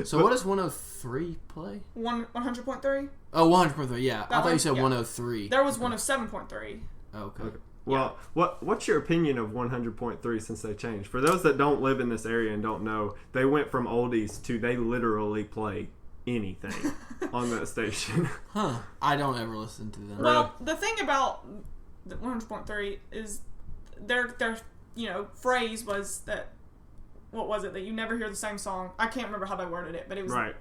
So what does 103 play? 100.3. Oh, 100.3. Yeah, I thought one? you said Yeah. 103. There was 107.3. Okay. Okay. Well, what's your opinion of 100.3 since they changed? For those that don't live in this area and don't know, they went from oldies to they literally play anything on that station. Huh. I don't ever listen to them. Well, the thing about the 100.3 is their phrase was that, what was it, that you never hear the same song. I can't remember how they worded it, but it was Right.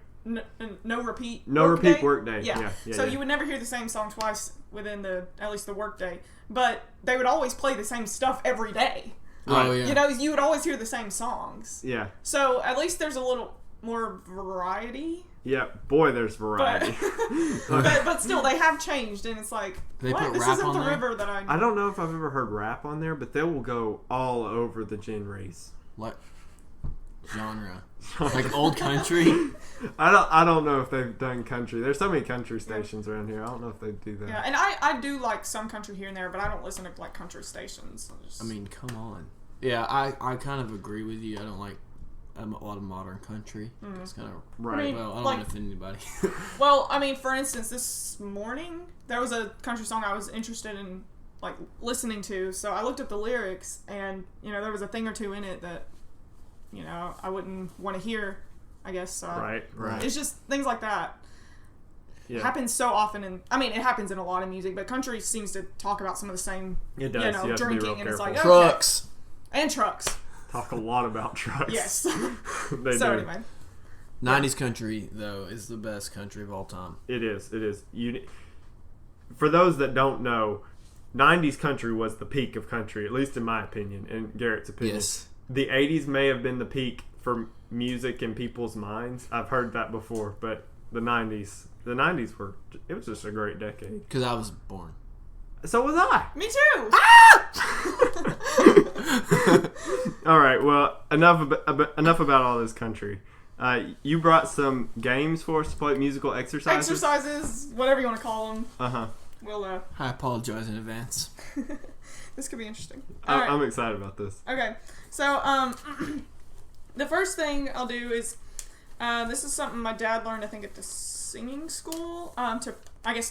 no repeat. No repeat workday. Yeah. Yeah, So yeah. you would never hear the same song twice within at least the workday, but they would always play the same stuff every day. Oh, yeah. You would always hear the same songs. Yeah. So at least there's a little more variety. Yeah. Boy, there's variety. But still, they have changed, and it's like, They what? put This rap isn't on the there? river that I. I don't know if I've ever heard rap on there, but they will go all over the genres. Like genre. Like old country. I don't know if they've done country. There's so many country stations around here. I don't know if they do that. Yeah, and I do like some country here and there, but I don't listen to like country stations. I mean, come on. Yeah, I kind of agree with you. I don't like a lot of modern country. It's kind of Right. I mean, well. I don't like- want to offend anybody. well, I mean, for instance, this morning there was a country song I was interested in like listening to. So I looked up the lyrics, and there was a thing or two in it that I wouldn't want to hear, I guess. Right. It's just things like that. Yeah. Happens so often, it happens in a lot of music, but country seems to talk about some of the same, It does. You have to be drinking, real and it's like, careful. okay. Trucks. And trucks. Talk a lot about trucks. Yes. They So do. anyway. 90s country, though, is the best country of all time. It is. For those that don't know, 90s country was the peak of country, at least in my opinion, and Garrett's opinion. Yes. The 80s may have been the peak for music in people's minds. I've heard that before, but the 90s it was just a great decade. Because I was born. So was I. Me too. All right, well, enough about all this country. You brought some games for us to play, musical exercises. Exercises, whatever you want to call them. Uh-huh. We'll I apologize in advance. this could be interesting. All right. I'm excited about this. Okay, so the first thing I'll do is this is something my dad learned, I think, at the singing school to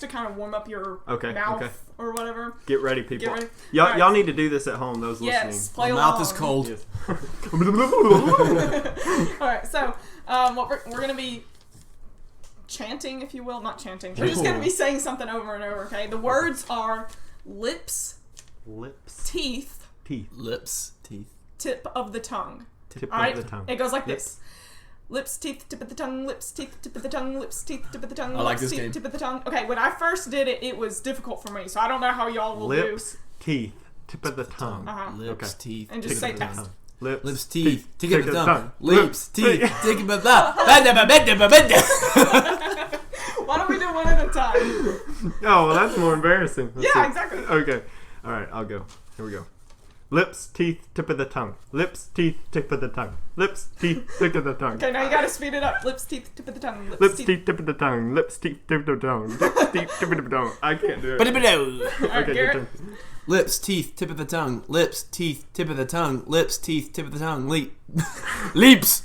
kind of warm up your mouth or whatever. Get ready, people. Get ready. Y'all All right. need to do this at home. Those Yes, play My along. mouth is cold. Yes. All right, so what we're gonna be chanting, if you will, not chanting. We're just gonna be saying something over and over. Okay, the words are lips, teeth, Lips, teeth. tip of the tongue. Tip All right, of the tongue. it goes like this. Lips, teeth, tip of the tongue, lips, teeth, tip of the tongue, lips, teeth, tip of the tongue, I like lips, this teeth, game. tip of the tongue. Okay, when I first did it, it was difficult for me, so I don't know how y'all will Lips, teeth, tip of the tongue. Uh-huh. Lips, Okay. teeth. And just tip say of the fast. tongue. Lips, Teeth, tick of the tongue. tongue. Lips, teeth, teeth. tick of the tongue. do. Why don't we do one at a time? Oh, well, that's more embarrassing. Let's Yeah, see. exactly. Okay. All right, I'll go. Here we go. Lips, teeth, tip of the tongue. Lips, teeth, tip of the tongue. Lips, teeth, tip of the tongue. Okay, now you gotta speed it up. Lips, teeth, tip of the tongue. Lips, teeth, tip of the tongue. Lips, teeth, tip of the tongue. Lips, teeth, tip of the tongue. I can't do it. All right, Okay, your Garrett. turn. Lips, teeth, tip of the tongue. Lips, teeth, tip of the tongue. Lips, teeth, tip of the tongue. Leaps.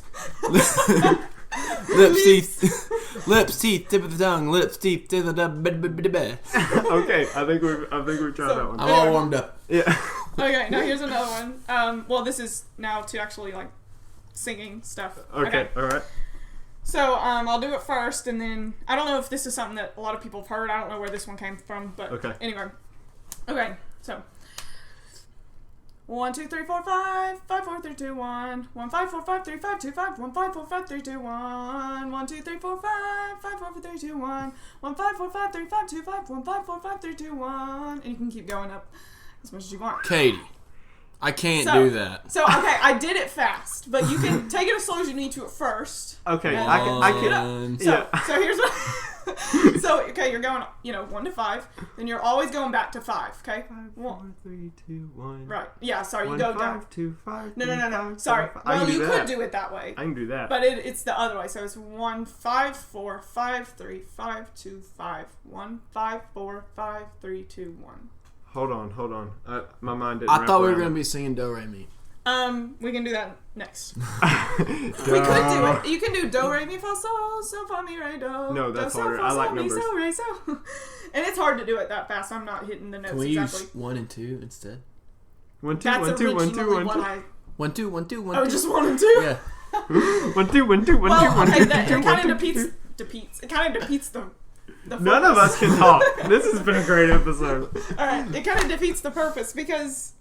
Lips, teeth. Lips, teeth, tip of the tongue. Lips, teeth, tip of the tongue. Okay, I think we've tried that one. I'm all warmed up. Yeah. Okay, now here's another one. Well, this is now to actually like singing stuff. Okay. All right. So I'll do it first, and then I don't know if this is something that a lot of people have heard. I don't know where this one came from, but Okay. anyway. Okay, so 1, 2, 3, 4, 5, 5, 4, 3, 2, 1, 1, 5, 4, 5, 3, 5, 2, 5, 1, 5, 4, 5, 3, 2, 1, 1, 2, 3, 4, 5, 5, 4, 3, 2, 1, 1, 5, 4, 5, 3, 5, 2, 5, 1, 5, 4, 5, 3, 2, 1, and you can keep going up as much as you want. Katie, I can't So- do that. So okay, I did it fast, but you can take it as slow as you need to at first. Okay. Yeah. I can. So, Yeah. so here's what. So okay, you're going 1 to 5, then you're always going back to 5. Okay. 5, 4, 3, 2, 1. Right. Yeah. Sorry, you 1, go 5, down. 2, 5. No. 3, 5, Sorry. 4, 5. I Well, can do you that. could do it that way, I can do that. but it's the other way. So it's 1, 5, 4, 5, 3, 5, 2, 5, 1, 5, 4, 5, 3, 2, 1. Hold on. My mind didn't. I thought we were wrap going to around be singing Do Re Mi. We can do that next. it. We could do it. You can do do re mi fa sol so fa mi re do. No, that's do, so, harder. fa, I sol, like mi, numbers. So, re, so. And it's hard to do it that fast. I'm not hitting the notes Can we exactly. use 1 and 2 instead? 1, 2, That's 1, 2, 1, 2, originally 1, what 2. I. 1, 2, 1, 2, 1, 2. Oh, just 1 and 2. Yeah. 1, 2, 1, 2, 1, 2, Well, 1, okay, 2, that 2, it 1, kind 2, of defeats. It kind of defeats the. None of us can talk. This has been a great episode. All right, it kind of defeats the purpose because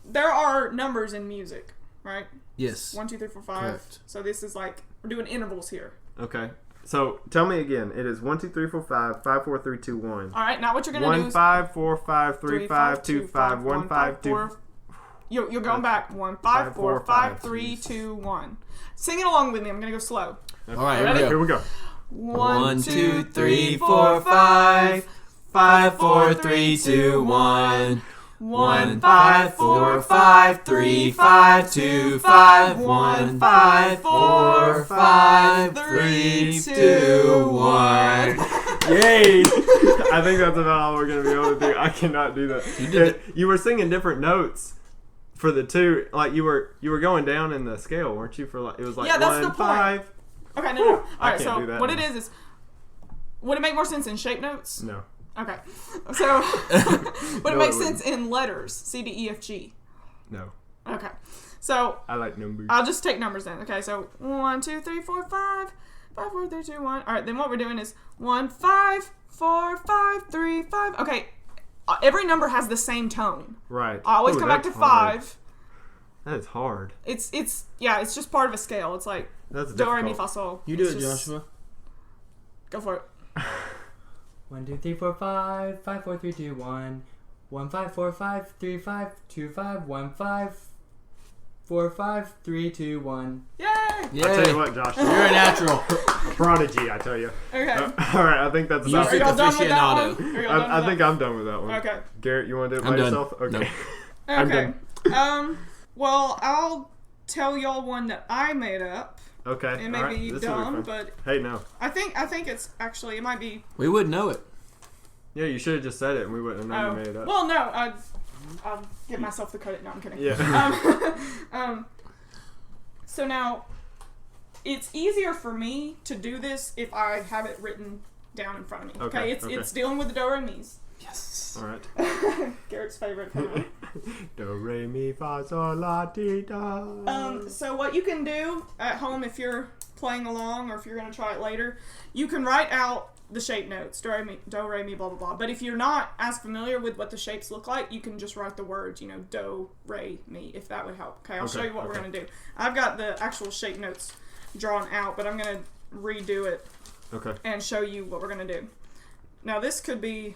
there are numbers in music, right? Yes. 1, 2, 3, 4, 5. Correct. So this is like we're doing intervals here. Okay. So tell me again. It is 1, 2, 3, 4, 5, 5, 4, 3, 2, 1. All right, now what you're gonna do 1, is 5, 4, 5, 3, 5, 2, 5, 1, 5, 2. 4. You're going back. 1, 5, 4, 5, 3, 2, 1. Sing it along with me. I'm gonna go slow. All right, here Ready? we Here go. we go. 1, 2, 3, 4, 5. 5, 4, 3, 2, 1. 1, 5, 4, 5, 3, 5, 2, 5, 1, 5, 4, 5, 3, 2, 1. Yay! I think that's about all we're gonna be able to do. I cannot do that. You were singing different notes for the two. Like you were going down in the scale, weren't you? For like it was like Yeah, that's 1, the point. 5. Okay, no. All I right, can't so do that what now. it is would it make more sense in shape notes? No. Okay. So, but it No, makes it wouldn't. sense in letters. C, D, E, F, G. No. Okay. So, I like numbers. I'll just take numbers then. Okay, so 1, 2, 3, 4, 5. 5, 4, 3, 2, 1. All right, then what we're doing is 1, 5, 4, 5, 3, 5. Okay, every number has the same tone. Right. I always Ooh, come back to that's hard. 5. That is hard. It's just part of a scale. It's like That's do, re, difficult. mi, fa, sol. You do It's it, just- Joshua. Go for it. 1, 2, 3, 4, 5. 5, 4, 3, 2, 1. 1, 5, 4, 5, 3, 5, 2, 5, 1, 5, 4, 5, 3, 2, 1. Yay! Yay. I tell you what, Josh. You're a natural. Prodigy, I tell you. Okay. All right, I think that's You about Are it. y'all done with that aficionado. one? Are y'all done I with think that? I'm done with that one. Okay. Garrett, you want to do it I'm by done. yourself? Okay. Nope. I'm Okay. done. Well, I'll tell y'all one that I made up. Okay. It may all right. be This will dumb, fun. but Hey, no. I think it's actually it might be. We wouldn't know it. Yeah, you should have just said it and we wouldn't have known you made it up. Well, no, I'll give myself the credit. No, I'm kidding. Yeah. So now, it's easier for me to do this if I have it written down in front of me. Okay, It's okay. it's dealing with the do re mi's. Yes. All right. Garrett's favorite. Kind Do, re, mi, fa, sol, la, ti, do. So what you can do at home if you're playing along or if you're going to try it later, you can write out the shape notes, do, re, mi, blah, blah, blah. But if you're not as familiar with what the shapes look like, you can just write the words, do, re, mi, if that would help. Okay, I'll show you what we're going to do. I've got the actual shape notes drawn out, but I'm going to redo it Okay. and show you what we're going to do. Now, this could be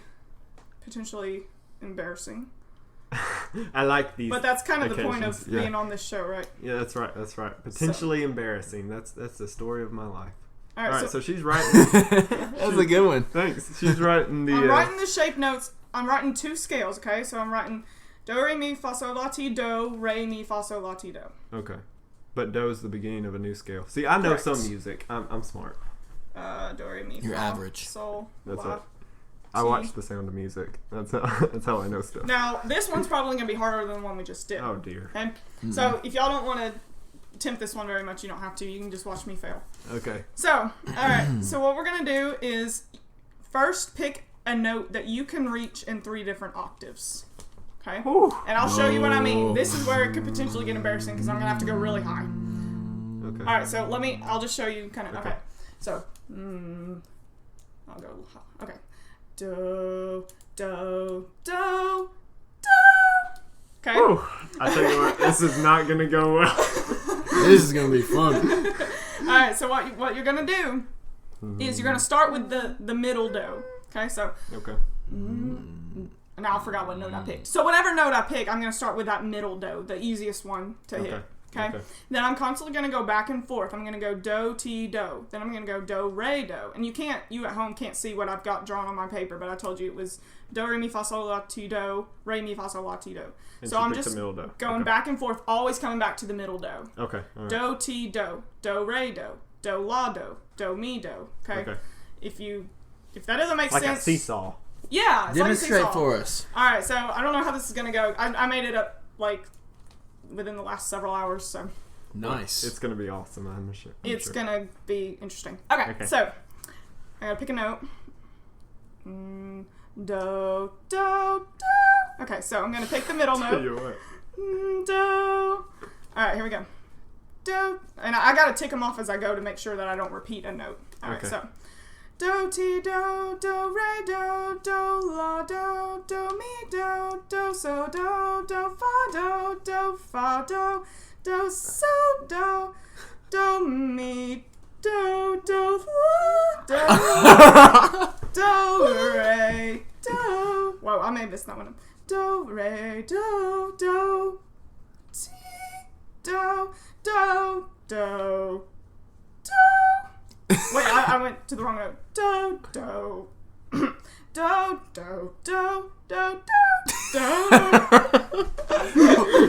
potentially embarrassing, I like these. but that's kind of the point of occasions, yeah. being on this show, right? Yeah, that's right. That's right. Potentially embarrassing. That's the story of my life. All All right, right, so so she's writing. That's a good one. Thanks. She's writing the. I'm writing the shape notes. I'm writing 2 scales, okay? So I'm writing do, re, mi, fa, sol, la, ti, do, re, mi, fa, sol, la, ti, do. Okay, but do's the beginning of a new scale. See, I know Correct. some music. I'm smart. Do, re, mi, You're fa, average. sol, That's la, it. I ti. watch The Sound of Music. That's how. That's how I know stuff. Now, this one's probably going to be harder than the one we just did. Oh dear. Okay? So if y'all don't want to attempt this one very much, you don't have to. You can just watch me fail. Okay. So, all right. So what we're going to do is first pick a note that you can reach in 3 different octaves. Okay? Whew. And I'll show you what I mean. No. This is where it could potentially get embarrassing because I'm going to have to go really high. Okay. All right, so I'll just show you kind of, Okay. okay. So, I'll go a little high. Okay. Do, do, do, do. Okay. Whew. I tell you what, this is not gonna go well. This is gonna be fun. All right, so what you're going to do is you're going to start with the middle do. Okay, so, Okay. now I forgot what note I picked. So whatever note I pick, I'm going to start with that middle do, the easiest one to hit. Okay? Okay. Then I'm constantly going to go back and forth. I'm going to go do, ti, do. Then I'm going to go do, re, do. And you at home can't see what I've got drawn on my paper, but I told you it was do, re, mi, fa, sol, la, ti, do, re, mi, fa, sol, la, ti, do. And So she I'm picked just the middle do. going Okay. back and forth, always coming back to the middle do. Okay. All right. Do, ti, do, re, do, la, do, mi, do. Okay? Okay. If that doesn't make Like sense. a seesaw. Yeah, it's Demonstrate like a seesaw. for us. All right, so I don't know how this is gonna go. I made it up like within the last several hours, so Nice. It's gonna be awesome. I'm sure. it's gonna be interesting. Okay, so I gotta pick a note. Do, do, do. Okay, so I'm gonna pick the middle Tell note. you what. Do. All right, here we go. Do, and I gotta tick them off as I go to make sure that I don't repeat a note. All right, Okay. so. Do, ti, do, re, do, la, do, mi, do, so, do, fa, do, so, do, mi, do, la, do, re, do. Whoa, I made this not one. Do, re, do, ti, do. Wait, I went to the wrong note. Do, do. Do, do, do, do, do.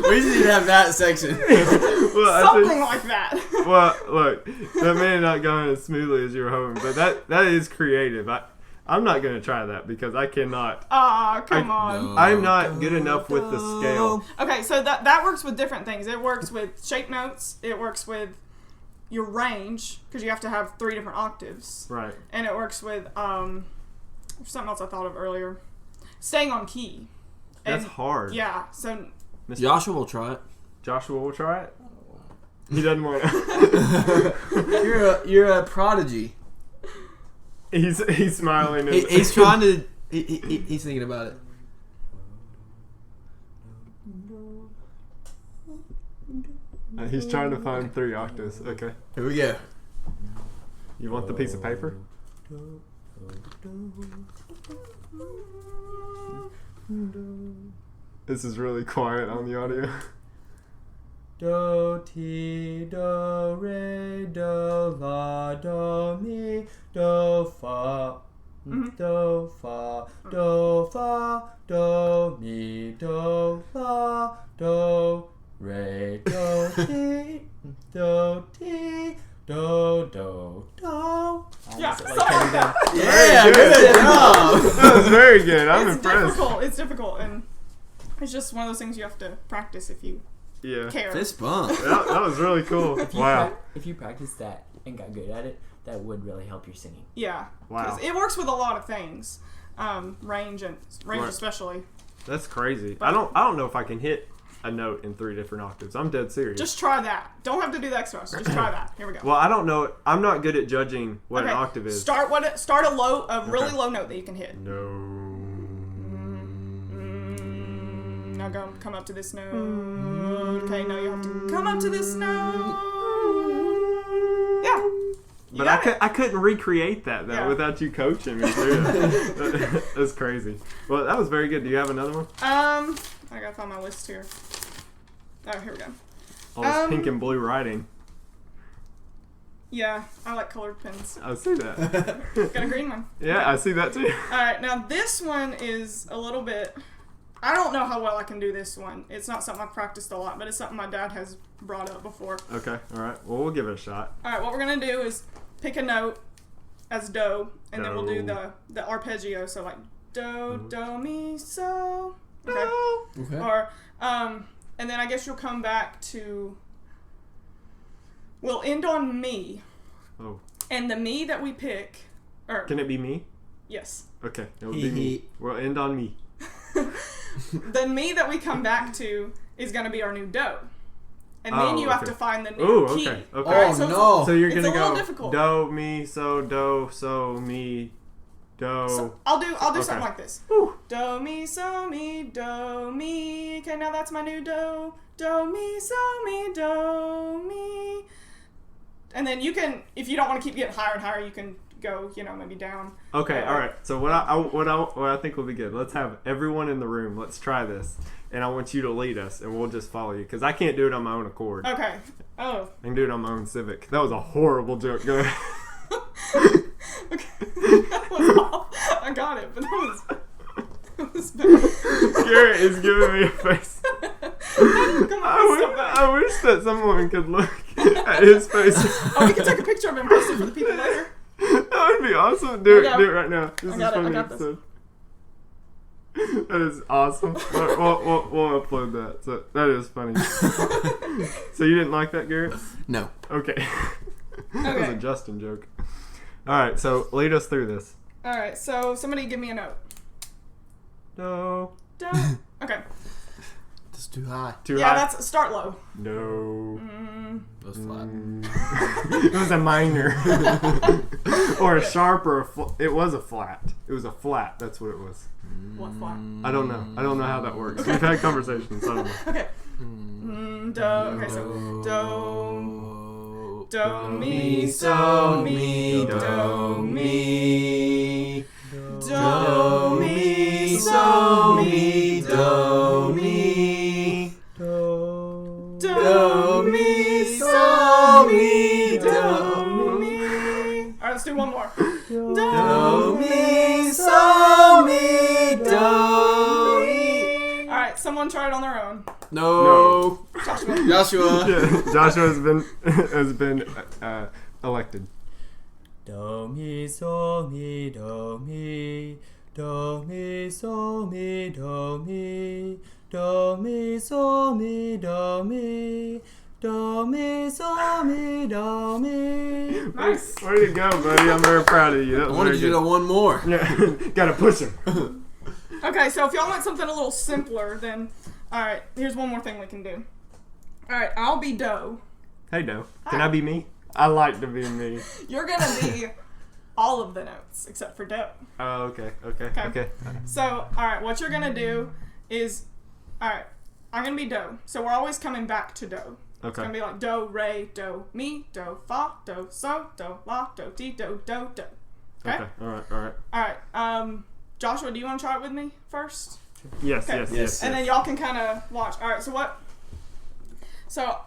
We just need to have that section. Well, Something like that. well, look, that may not go as smoothly as you were hoping, but that is creative. I'm not gonna try that because I cannot. Aw, come on. I'm not good enough with the scale. Okay, so that works with different things. It works with shape notes. It works with your range because you have to have 3 different octaves, Right. and it works with something else I thought of earlier. Staying on key. That's And- hard. Yeah. So Joshua will try it. Joshua will try it. He doesn't want to. You're a prodigy. He's smiling. He's trying to. He's thinking about it. He's trying to find 3 octaves. Okay. Here we go. You want the piece of paper? This is really quiet on the audio. Do, ti, do, re, do, la, do, mi, do, fa. Do, fa, do, fa, do, mi, do, la, do, re, do, ti, do, ti, do, do, do. yeah. Like Something like that. Yeah, good job. That was very good. I'm It's impressed. difficult. It's difficult, and it's just one of those things you have to practice if you Yeah. care. Fist bump. That was really cool. If you Wow. if you practiced that and got good at it, that would really help your singing. Yeah. Wow. 'Cause it works with a lot of things, range Right. especially. That's crazy. I don't know if I can hit a note in 3 different octaves. I'm dead serious. Just try that. Don't have to do the extra. Just try that. Here we go. Well, I don't know. I'm not good at judging what an octave is. Start a really low note that you can hit. No. Now come up to this note. Okay, now you have to come up to this note. Yeah. You But got it. I couldn't recreate that though Yeah. without you coaching me through it. That's crazy. Well, that was very good. Do you have another one? I gotta find my list here. Oh, here we go. All this pink and blue writing. Yeah, I like colored pens. I see that. Got a green one. Yeah, I see that too. Alright, now this one is a little bit... I don't know how well I can do this one. It's not something I've practiced a lot, but it's something my dad has brought up before. Okay, all right. Well, we'll give it a shot. Alright, what we're going to do is pick a note as do, and then we'll do Do. the arpeggio. So like do, do, mi, so. Okay. Okay. Or, and then I guess you'll come back to... We'll end on me. Oh, And the me that we pick... Or, can it be me? yes. Okay, it'll be me. We'll end on me. The me that we come back to is going to be our new do. And then Oh, you have okay. to find the new Ooh, key. okay, okay. Alright, Oh, so no. So you're it's gonna a little go difficult. do me so me do. So I'll do Okay. something like this. Whew. Do me so me do me. Okay, now that's my new do. Do me so me do me. And then you can, if you don't want to keep getting higher and higher, you can go, maybe down. Okay, all right. So what I think will be good. Let's have everyone in the room. Let's try this, and I want you to lead us, and we'll just follow you because I can't do it on my own accord. Okay. Oh. I can do it on my own Civic. That was a horrible joke. Go ahead. Okay. That was off. I got it, but that was bad. Garrett is giving me a face. Come on, I wish that someone could look at his face. Oh, we can take a picture of him and post it for the people later. That would be awesome. Do it Okay. right now. This I is got it. from I the got this. episode. That is awesome. We'll upload that. So that is funny. So you didn't like that, Garrett? No. Okay. That was a Okay. Justin joke. All right, so lead us through this. All right, so somebody give me a note. No. Do. Okay. That's too high. Too Yeah, high. that's start low. No. That was flat. It was a minor, or a sharp, or it was a flat. It was a flat. That's what it was. What flat? I don't know. I don't know how that works. We've had conversations. I don't know. Okay. Do. Okay, so do. Do me so me do me. Do me so me do me. Do me so me do me. Alright, let's do one more. Do me so me do me. Alright, someone try it on their own. No. Joshua. Joshua. Yeah, Joshua has been elected. Do mi so mi do mi. Do mi so mi do mi. Do mi so mi do mi. Do, mi, so, mi, do, mi. Nice. Way to go, buddy. I'm very proud of you. That I was wanted very you to good. go one more. Yeah, gotta push him. Okay, so if y'all want something a little simpler, then alright, here's one more thing we can do. Alright, I'll be Doe. Hey, no. Can I be me? I like to be me. You're gonna be all of the notes except for Doe. Oh, okay. So, alright, what you're gonna do is, alright, I'm gonna be Do. So we're always coming back to Do. It's gonna be like Do, Re, Do, Mi, Do, Fa, Do, So, Do, La, Do, Ti, Do, Do, Do. Okay? Alright. Alright, Joshua, do you want to try it with me first? Yes, Okay. yes. And then y'all can kind of watch. Alright, so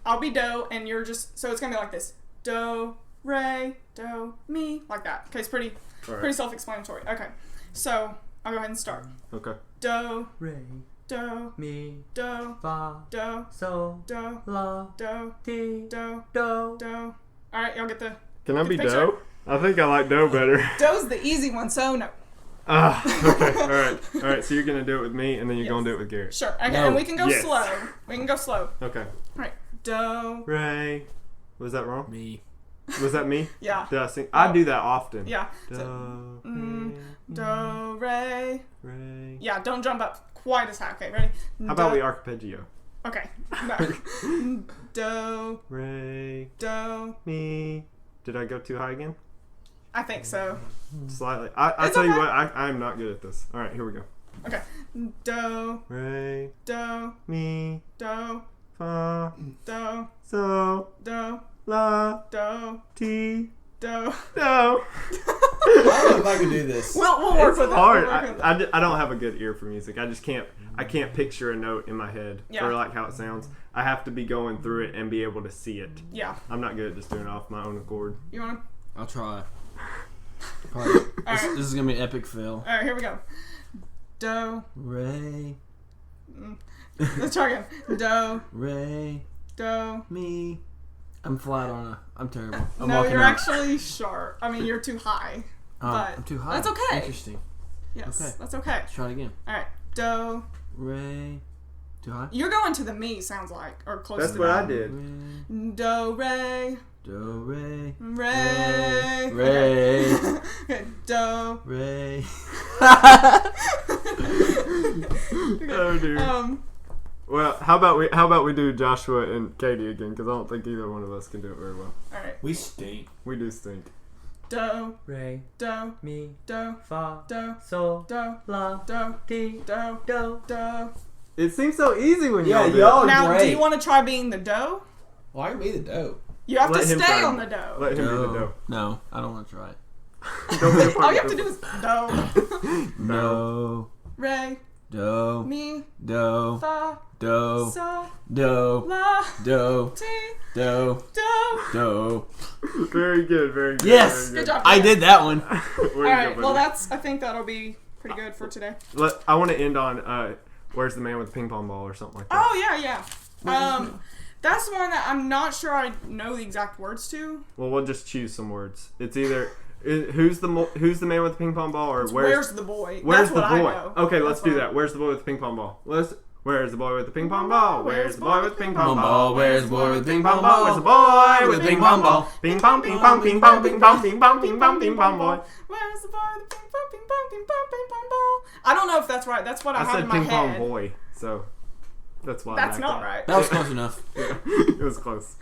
I'll be Do, and you're just, so it's gonna be like this. Do, Re, Do, Mi, like that. Okay, it's pretty self-explanatory. Okay, so I'll go ahead and start. Okay. Do, Re, Do, mi, Do, fa, Do, so, Do, la, Do, ti, Do, do. Do. Alright, y'all get the, Can I be picture? Doe? I think I like Doe better. Do's the easy one, so no. Okay. Alright. So you're gonna do it with me, and then you're gonna do it with Garrett. Sure, okay, No. and we can go Yes. slow. We can go slow. Okay. Alright, Do, Ray. Was that wrong? Me. Was that me? yeah, Did I sing? I do that often. yeah. Do, So, Ray, Do, Re. Ray. Yeah, don't jump up quite as high. Okay, ready? How about we arpeggio? Okay. No. Do, Ray, Do. me. Did I go too high again? I think so. Slightly. I It's tell you okay. what, I'm not good at this. All right, here we go. Okay. Do, Ray, Do, me, Do, fa, Do, so, Do, la, Do, ti, Do. no. I don't know if I can do this. We'll work It's with it. hard. We'll work with it. I don't have a good ear for music. I just can't. I can't picture a note in my head Yeah. for like how it sounds. I have to be going through it and be able to see it. Yeah. I'm not good at just doing it off my own accord. You want to? I'll try. Probably. This, Alright. this is gonna be an epic fail. Alright, here we go. Do. Ray, Let's try again. Do, Ray, Do. me. I'm flat on a. I'm terrible. I'm No, walking you're out. actually sharp. I mean, you're too high. but I'm too high. that's okay. Interesting. Yes, Okay. that's okay. Let's try it again. Alright. Do. Ray. Too high? You're going to the me, sounds like. Or close That's to what me. I did. Ray. Do, Re. Do, Ray. Ray. Ray. Okay. Do. Ray. Oh dude. Well, how about we do Joshua and Katie again? Because I don't think either one of us can do it very well. Alright. We stink. We do stink. Do. Re, Do. mi, Do. fa, Do. so, Do. la, Do. ti, Do. do. Do. It seems so easy when Yeah, y'all do y'all- it. Now, do great. you want to try being the dough? Well, I can be the dough. You have Let to him stay try. on the dough. Let him be the dough. No, I don't want to try it. Don't be a part All you of have to this. do is do. No. Re. Do. Mi. Do. Fa. Do. So. Do. La. Do. Ti. Do. Do. Do. Very good, very good. Yes! very Good job. I did that one. Way to go, Alright, well, buddy. I think that'll be pretty good for today. I want to end on where's the man with the ping pong ball or something like that. Oh, yeah. That's one that I'm not sure I know the exact words to. Well, we'll just choose some words. It's either who's the man with the ping pong ball or Where's the boy? Where's That's the what I boy? know. Okay, let's That's do what that. Where's the boy with the ping pong ball? Where's the boy with the ping pong ball? Where's the boy with the ping pong ball? Where's the boy with the Ping pong ball. Where's the boy with the ping pong ball? Ping pong, ping pong, ping pong, ping pong, ping pong, ping pong, ping pong boy. Where's the boy with the ping pong, ping pong, ping pong, ping pong ball? I don't know if that's right. That's what I, I have said in my ping pong head. boy, so that's why. That's I not backed right. That was close enough. out. It was close.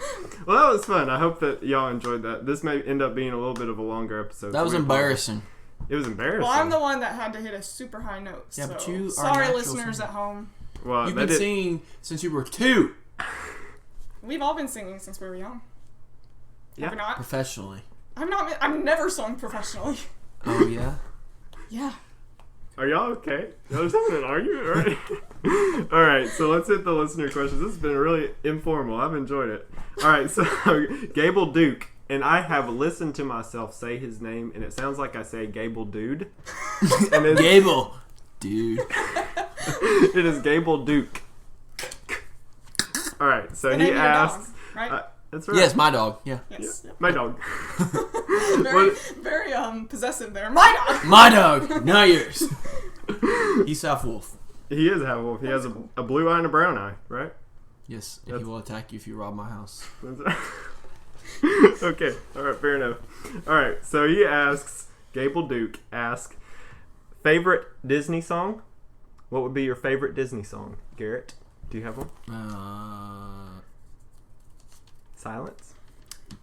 Well, that was fun. I hope that y'all enjoyed that. This may end up being a little bit of a longer episode. That was so we apologize. embarrassing. It was embarrassing. Well, I'm the one that had to hit a super high note. Yeah, so but you are sorry, natural listeners singer. at home. Well, You've they been did- singing since you were 2. We've all been singing since we were young. Yeah. Have we not? Professionally. I've never sung professionally. Oh, yeah? Yeah. Are y'all okay? Y'all just having an argument, right? All right, so let's hit the listener questions. This has been really informal. I've enjoyed it. All right, so Gable Duke, and I have listened to myself say his name, and it sounds like I say Gable Dude. And it's, Gable. Dude. it is Gable Duke. All right, so The he name of your dog, asks. right? That's right. Yes, my dog. Yeah. Yes. My dog. Very, What- very possessive there. My dog. My dog, not yours. He's half wolf. He is half wolf. He has a blue eye and a brown eye, right? Yes, and he will attack you if you rob my house. Okay, all right, fair enough. All right, so he asks, Gable Duke asks, favorite Disney song? What would be your favorite Disney song? Garrett, do you have one? Silence?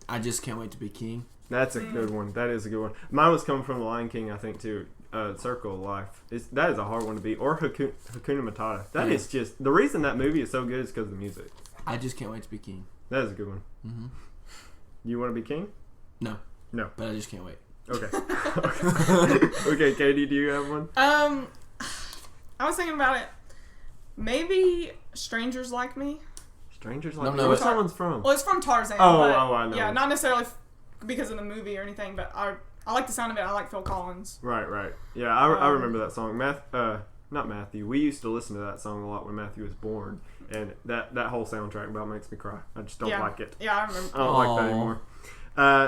I Just Can't Wait to Be King. That's a good one. That is a good one. Mine was coming from The Lion King, I think, too. Circle of Life. That is a hard one to beat. Or Hakuna Matata. That is just... The reason that movie is so good is because of the music. I Just Can't Wait to Be King. That is a good one. Mm-hmm. You want to be king? No. No. But I just can't wait. Okay. Okay, Katie, do you have one? I was thinking about it. Maybe Strangers Like Me. Strangers Like No, Me? no, Where's it's- that one's from? Well, it's from Tarzan. Oh, but, I know. Yeah, not necessarily because of the movie or anything, but I like the sound of it. I like Phil Collins. Right. Yeah, I remember that song. Not Matthew. We used to listen to that song a lot when Matthew was born, and that whole soundtrack about makes me cry. I just don't like it. Yeah, I remember. I don't like that anymore.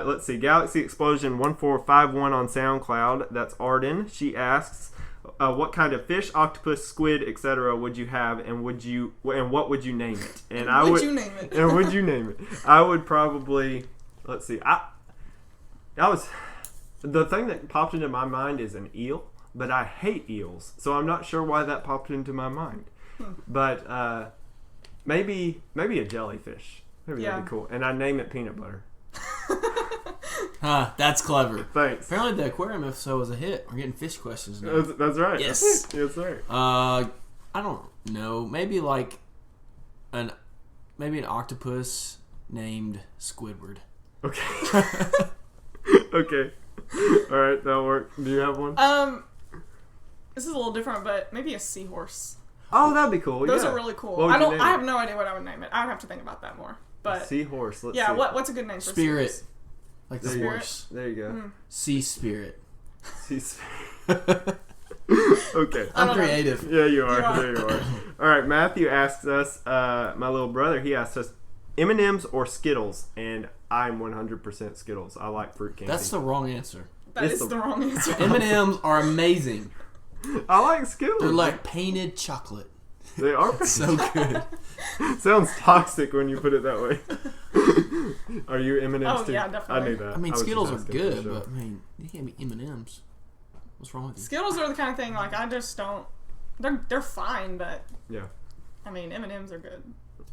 Let's see. Galaxy Explosion 1451 on SoundCloud. That's Arden. She asks, what kind of fish, octopus, squid, etc. would you have, and what would you name it? And Would you name it? And would you name it? I would probably. Let's see. The thing that popped into my mind is an eel, but I hate eels, so I'm not sure why that popped into my mind. But maybe a jellyfish. Maybe that'd be cool. And I name it Peanut Butter. That's clever. Thanks. Apparently the aquarium episode was a hit. We're getting fish questions now. That's right. Yes. Yes, sir. I don't know. Maybe an octopus named Squidward. Okay. Okay. All right, that'll work. Do you have one? This is a little different, but maybe a seahorse. Oh, that'd be cool. Those yeah. are really cool. What would you name I it? have no idea what I would name it. I would have to think about that more. But Seahorse. Let's see. what's a good name for Spirit. seahorse? Like the Spirit? horse. There you go. Sea Spirit. Okay. I'm creative. Yeah, you are. You are. There you are. All right, Matthew asks us, my little brother, he asks us, M&M's or Skittles? And I'm 100% Skittles. I like fruit candy. That's the wrong answer. That It's is the wrong answer. M&M's are amazing. I like Skittles. They're like painted chocolate. They are. So good. Sounds toxic when you put it that way. Are you M&M's Oh, too? yeah, definitely. I knew that. I mean, was Skittles are just asking good, for sure. but I mean, you can't be M&M's. What's wrong with you? Skittles are the kind of thing like I just don't. They're fine, but Yeah. I mean M&Ms are good.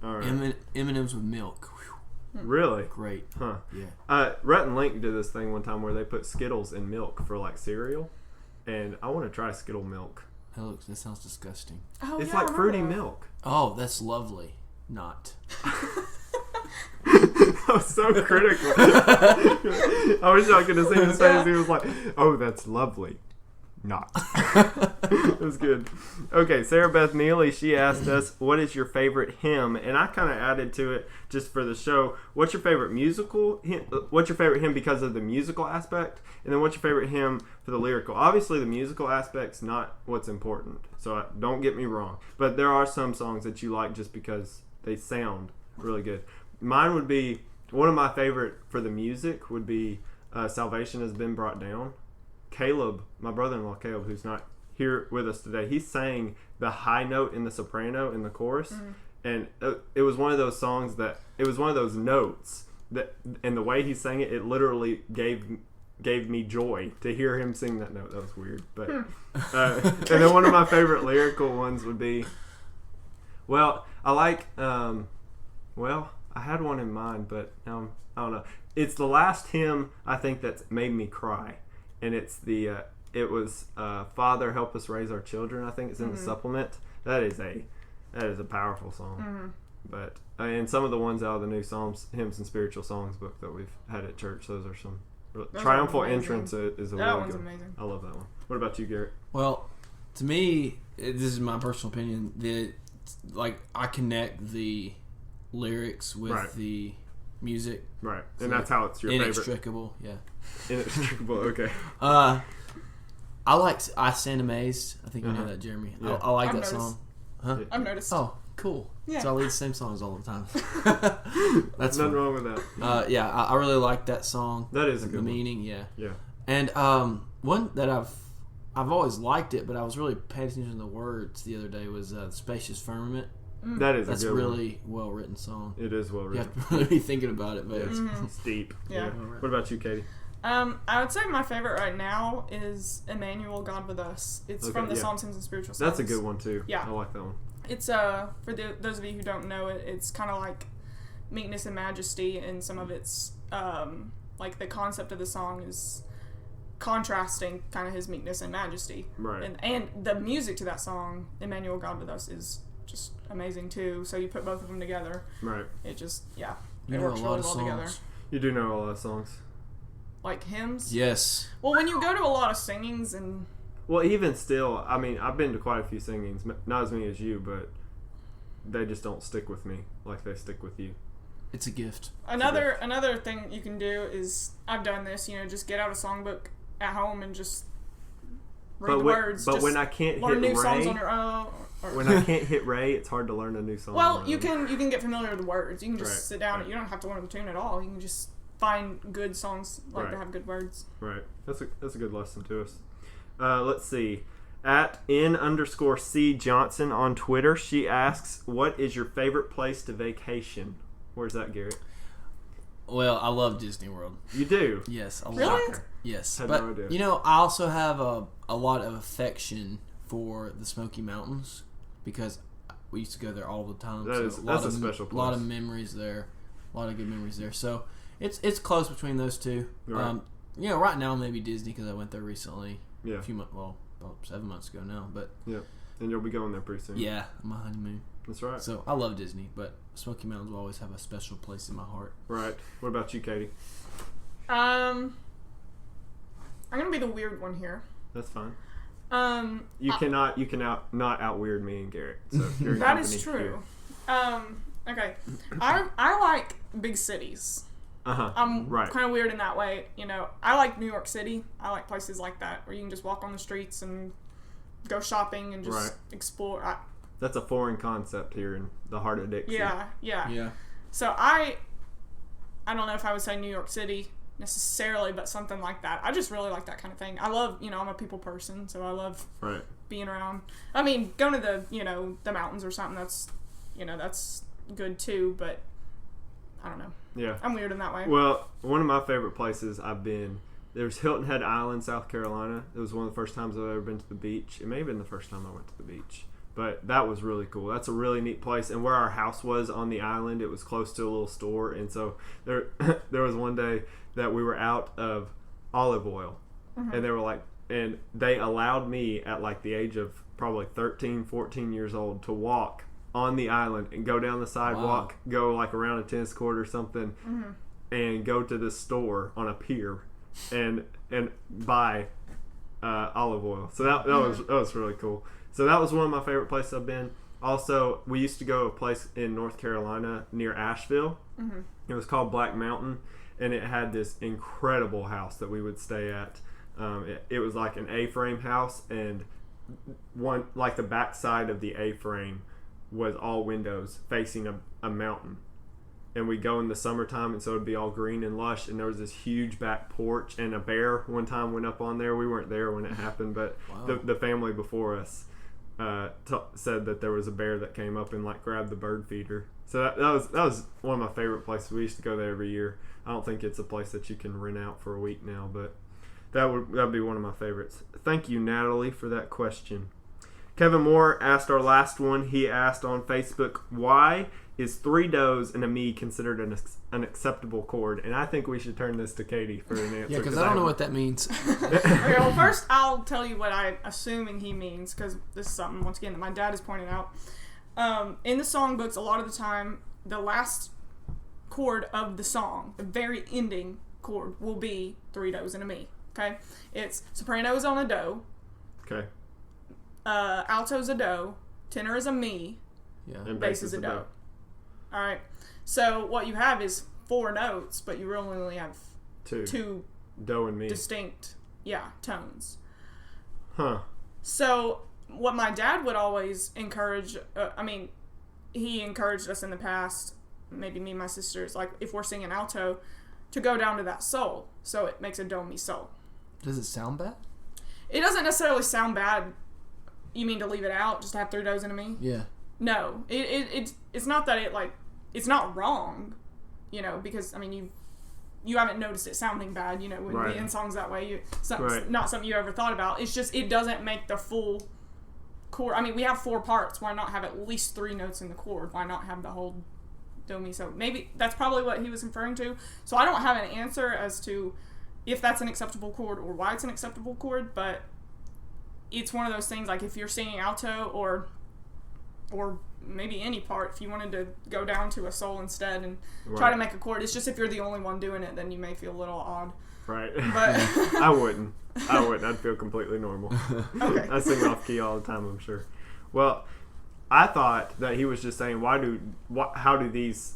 All right. M&M's with milk. Whew, Really? great. Huh. Yeah. Rhett and Link did this thing one time where they put Skittles in milk for like cereal, and I want to try Skittle milk. That sounds disgusting. Oh, It's yeah, I like remember fruity that. milk. Oh, that's lovely. Not. I was so critical. I wish I could have seen his face. He was like, "Oh, that's lovely." Not. It was good. Okay, Sarah Beth Neely, she asked us, what is your favorite hymn? And I kind of added to it just for the show. What's your favorite musical hymn? What's your favorite hymn because of the musical aspect? And then what's your favorite hymn for the lyrical? Obviously, the musical aspect's not what's important. So don't get me wrong. But there are some songs that you like just because they sound really good. Mine would be, one of my favorite for the music would be Salvation Has Been Brought Down. Caleb, my brother-in-law Caleb, who's not here with us today, he sang the high note in the soprano in the chorus, and it was one of those songs that it was one of those notes that, and the way he sang it, it literally gave me joy to hear him sing that note. That was weird, but and then one of my favorite lyrical ones would be, well, I like, well, I had one in mind, but I don't know. It's the last hymn I think that's made me cry. And it's it was Father Help Us Raise Our Children. I think it's in the supplement. That is a powerful song. But and some of the ones out of the new Psalms, Hymns and Spiritual Songs book that we've had at church, those are some. Triumphal Entrance is a That really one's good. amazing. I love that one. What about you, Garrett? Well, to me, this is my personal opinion. I connect the lyrics with Right. the music. Right, So and that's how it's your favorite. Inextricable. Yeah. Inextricable. Okay. I Stand Amazed. I think you know that, Jeremy. Yeah. I like I've that noticed. song. I've noticed. Oh, cool. Yeah. So I lead the same songs all the time. That's Nothing fun. wrong with that. Yeah, I really like that song. That is a The good one. meaning, yeah. Yeah. And one that I've always liked it, but I was really paying attention to the words the other day was the Spacious Firmament. That is That's a a good really well written song. one. It is well You written. have to really be thinking about it, but It's deep. Yeah. What about you, Katie? I would say my favorite right now is Emmanuel, God with Us. It's Okay, from the yeah. Psalms, Hymns, and Spiritual Songs. That's a good one too. Yeah. I like that one. It's those of you who don't know it, it's kind of like meekness and majesty, and some of it's like the concept of the song is contrasting kind of his meekness and majesty. Right. And the music to that song, Emmanuel, God with Us, is just amazing too. So you put both of them together, Right. it just you it know works a really lot of well songs. together. You do know a lot of songs. Like hymns. Yes. Well, when you go to a lot of singings and Well, even still, I mean, I've been to quite a few singings, not as many as you, but they just don't stick with me like they stick with you. It's a gift. another thing you can do is, I've done this, just get out a songbook at home and just read the words. But just when I can't learn hit new songs Ray, on your own. when I can't hit Ray, it's hard to learn a new song. Well, on you my own. can get familiar with the words. You can just Right, sit down. right. You don't have to learn the tune at all. You can just find good songs that Right. have good words. Right. That's a good lesson to us. Let's see. At @N_C Johnson on Twitter, she asks, "What is your favorite place to vacation?" Where's that, Garrett? Well, I love Disney World. You do. Yes, a Really? lot. Yes, Had but no idea. I also have a lot of affection for the Smoky Mountains because we used to go there all the time. That's a special A lot of place. memories there, a lot of good memories there. So it's close between those two. Right. Right now maybe Disney because I went there recently. Yeah. A few months, about 7 months ago now. But Yeah. And you'll be going there pretty soon. yeah, my honeymoon. That's right. So I love Disney, but Smoky Mountains will always have a special place in my heart. Right. What about you, Katie? I'm gonna be the weird one here. That's fine. You You cannot not out weird me and Garrett. So you're in That is company true. here. Okay. I like big cities. Uh-huh. I'm Right. kind of weird in that way. I like New York City. I like places like that where you can just walk on the streets and go shopping and just Right. explore. That's a foreign concept here in the heart of Dixie. Yeah. Yeah. So I don't know if I would say New York City necessarily, but something like that. I just really like that kind of thing. I love, I'm a people person, so I love Right. being around. I mean, going to the mountains or something, that's good too, but I don't know. Yeah. I'm weird in that way. Well, one of my favorite places I've been, there's Hilton Head Island, South Carolina. It was one of the first times I've ever been to the beach. It may have been the first time I went to the beach. But that was really cool. That's a really neat place. And where our house was on the island, it was close to a little store. And so there was one day that we were out of olive oil. And they were like, and they allowed me at like the age of probably 13, 14 years old to walk on the island and go down the sidewalk, go like around a tennis court or something, and go to the store on a pier and buy olive oil. So that was really cool. So that was one of my favorite places I've been. Also, we used to go to a place in North Carolina near Asheville. It was called Black Mountain, and it had this incredible house that we would stay at. It was like an A-frame house, and one like the back side of the A-frame was all windows facing a mountain. And we'd go in the summertime, and so it'd be all green and lush, and there was this huge back porch, and a bear one time went up on there. We weren't there when it happened, but the family before us said that there was a bear that came up and like grabbed the bird feeder. So that was one of my favorite places. We used to go there every year. I don't think it's a place that you can rent out for a week now, but that'd be one of my favorites. Thank you, Natalie, for that question. Kevin Moore asked our last one. He asked on Facebook, why is 3 does and a me considered an acceptable chord? And I think we should turn this to Katie for an answer. Yeah, because I don't know what that means. Okay, well, first I'll tell you what I'm assuming he means, because this is something, once again, that my dad has pointed out. In the songbooks, a lot of the time, the last chord of the song, the very ending chord, will be 3 do's and a me. Okay? It's soprano is on a do, Okay. alto is a do, tenor is a mi, Yeah. And bass is a do. Alright, so what you have is 4 notes, but you really only have 2 Do and me. distinct, tones. Huh. So what my dad would always encourage, he encouraged us in the past, maybe me and my sisters, like if we're singing alto, to go down to that sol. So it makes a do, mi, sol. Does it sound bad? It doesn't necessarily sound bad. You mean to leave it out, just to have 3 do's and a mi? Yeah. No, it's not that it like it's not wrong, you know, because I mean you haven't noticed it sounding bad, you know, when we end songs that way. Not something you ever thought about. It's just it doesn't make the full chord. I mean, we have 4 parts. Why not have at least 3 notes in the chord? Why not have the whole do mi? So maybe that's probably what he was referring to. So I don't have an answer as to if that's an acceptable chord or why it's an acceptable chord, but it's one of those things like if you're singing alto or maybe any part, if you wanted to go down to a sol instead and try to make a chord, it's just if you're the only one doing it, then you may feel a little odd. Right. But I wouldn't. I'd feel completely normal. Okay. I sing off key all the time, I'm sure. Well, I thought that he was just saying, how do these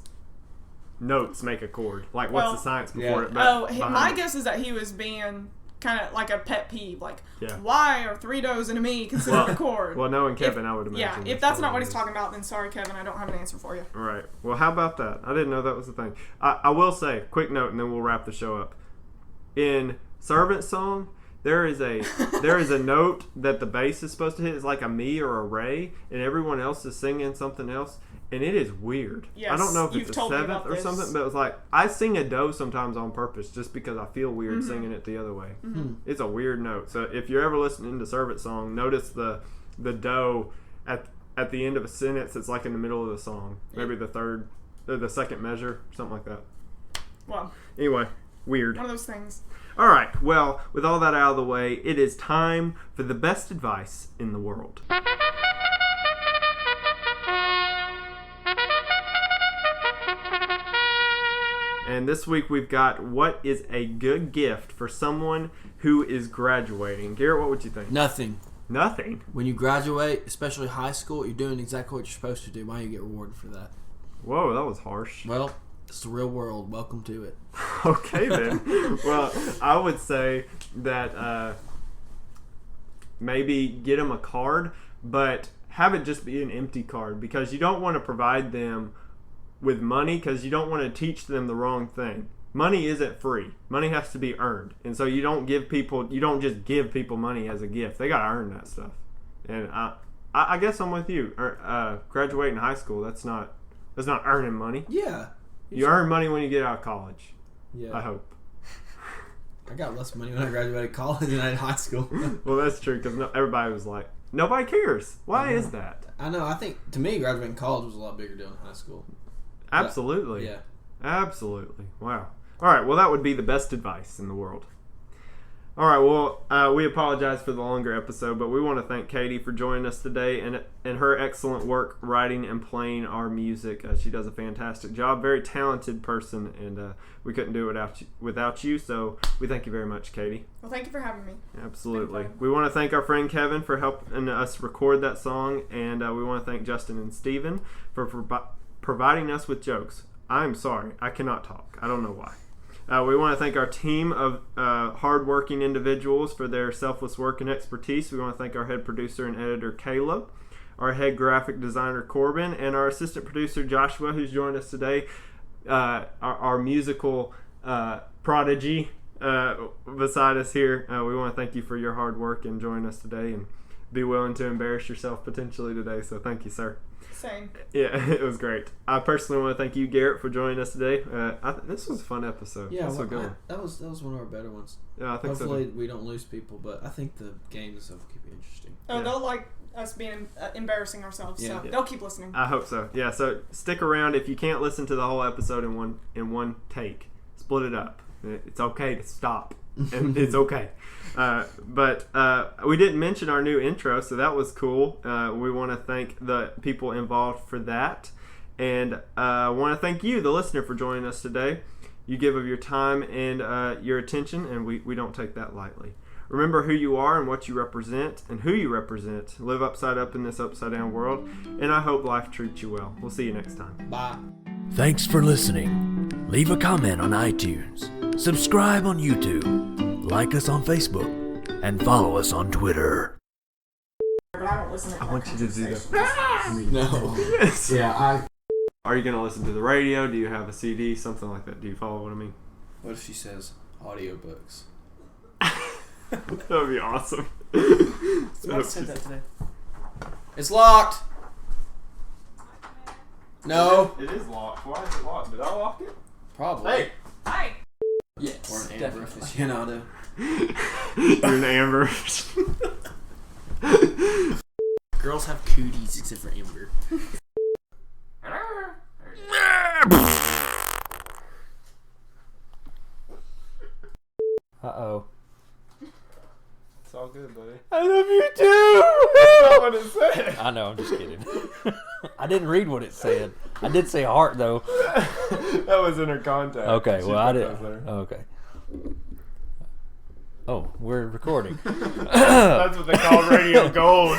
notes make a chord? Like, what's the science before it? My guess is that he was being kind of like a pet peeve, like, why are 3 do's and a mi considered a chord? Well, knowing Kevin, I would imagine. Yeah, if that's not what he's talking about, then sorry, Kevin, I don't have an answer for you. Right. Well, how about that? I didn't know that was the thing. I will say, quick note, and then we'll wrap the show up. In Servant Song, there is a note that the bass is supposed to hit. It's like a mi or a re, and everyone else is singing something else, and it is weird. Yes, I don't know if it's a told me 7th about or this. something, but it was like I sing a do sometimes on purpose just because I feel weird singing it the other way. It's a weird note. So if you're ever listening to Servant Song, notice the do at the end of a sentence. It's like in the middle of the song, maybe the third or the second measure, something like that. Well, anyway, weird. One of those things. All right, well, with all that out of the way, it is time for the best advice in the world. And this week we've got what is a good gift for someone who is graduating. Garrett, what would you think? Nothing. Nothing? When you graduate, especially high school, you're doing exactly what you're supposed to do. Why don't you get rewarded for that? Whoa, that was harsh. Well, it's the real world. Welcome to it. Okay, then. Well, I would say that maybe get them a card, but have it just be an empty card because you don't want to provide them with money because you don't want to teach them the wrong thing. Money isn't free. Money has to be earned. And so you don't just give people money as a gift. They got to earn that stuff. And I guess I'm with you. Graduating high school, that's not earning money. Yeah. You earn money when you get out of college. Yeah. I hope. I got less money when I graduated college than I did high school. Well, that's true because everybody was like, nobody cares. Why is that? I know. I think, to me, graduating college was a lot bigger deal than high school. Absolutely. Yeah. Absolutely. Wow. All right. Well, that would be the best advice in the world. All right. Well, we apologize for the longer episode, but we want to thank Katie for joining us today and her excellent work writing and playing our music. She does a fantastic job. Very talented person, and we couldn't do it without you. So we thank you very much, Katie. Well, thank you for having me. Absolutely. We want to thank our friend Kevin for helping us record that song, and we want to thank Justin and Steven for providing us with jokes. I'm sorry. I cannot talk. I don't know why. We want to thank our team of hardworking individuals for their selfless work and expertise. We want to thank our head producer and editor, Caleb, our head graphic designer, Corbin, and our assistant producer, Joshua, who's joined us today, our musical prodigy beside us here. We want to thank you for your hard work and joining us today and be willing to embarrass yourself potentially today. So thank you, sir. Same. Yeah, it was great. I personally want to thank you, Garrett, for joining us today. This was a fun episode. Yeah, this was a good one. That was one of our better ones. Yeah, I think Hopefully so. we don't lose people, but I think the games will keep it interesting. Oh, they'll like us being embarrassing ourselves, so they'll keep listening. I hope so. Yeah, so stick around. If you can't listen to the whole episode in one take, split it up. It's okay to stop, and it's okay. But we didn't mention our new intro, so that was cool. We want to thank the people involved for that, and want to thank you, the listener, for joining us today. You give of your time and your attention, and we don't take that lightly. Remember who you are and what you represent and who you represent. Live upside up in this upside down world, and I hope life treats you well. We'll see you next time. Bye. Thanks for listening. Leave a comment on iTunes, subscribe on YouTube, like us on Facebook, and follow us on Twitter. But I don't listen to I want you to do that. No. Yes. Yeah, Are you going to listen to the radio? Do you have a CD? Something like that. Do you follow what I mean? What if she says audiobooks? That would be awesome. Somebody said that today. It's locked! No. It is locked. Why is it locked? Did I lock it? Probably. Hey! Hi. Yes. Or an Amber aficionado. You're an Amber. Girls have cooties except for Amber. Uh-oh. It's all good, buddy. I love you too! That's not what it said. I know, I'm just kidding. I didn't read what it said. I did say heart, though. That was in her contact. Okay, She well, I put didn't. those there. Okay. Oh, we're recording. That's what they call radio gold.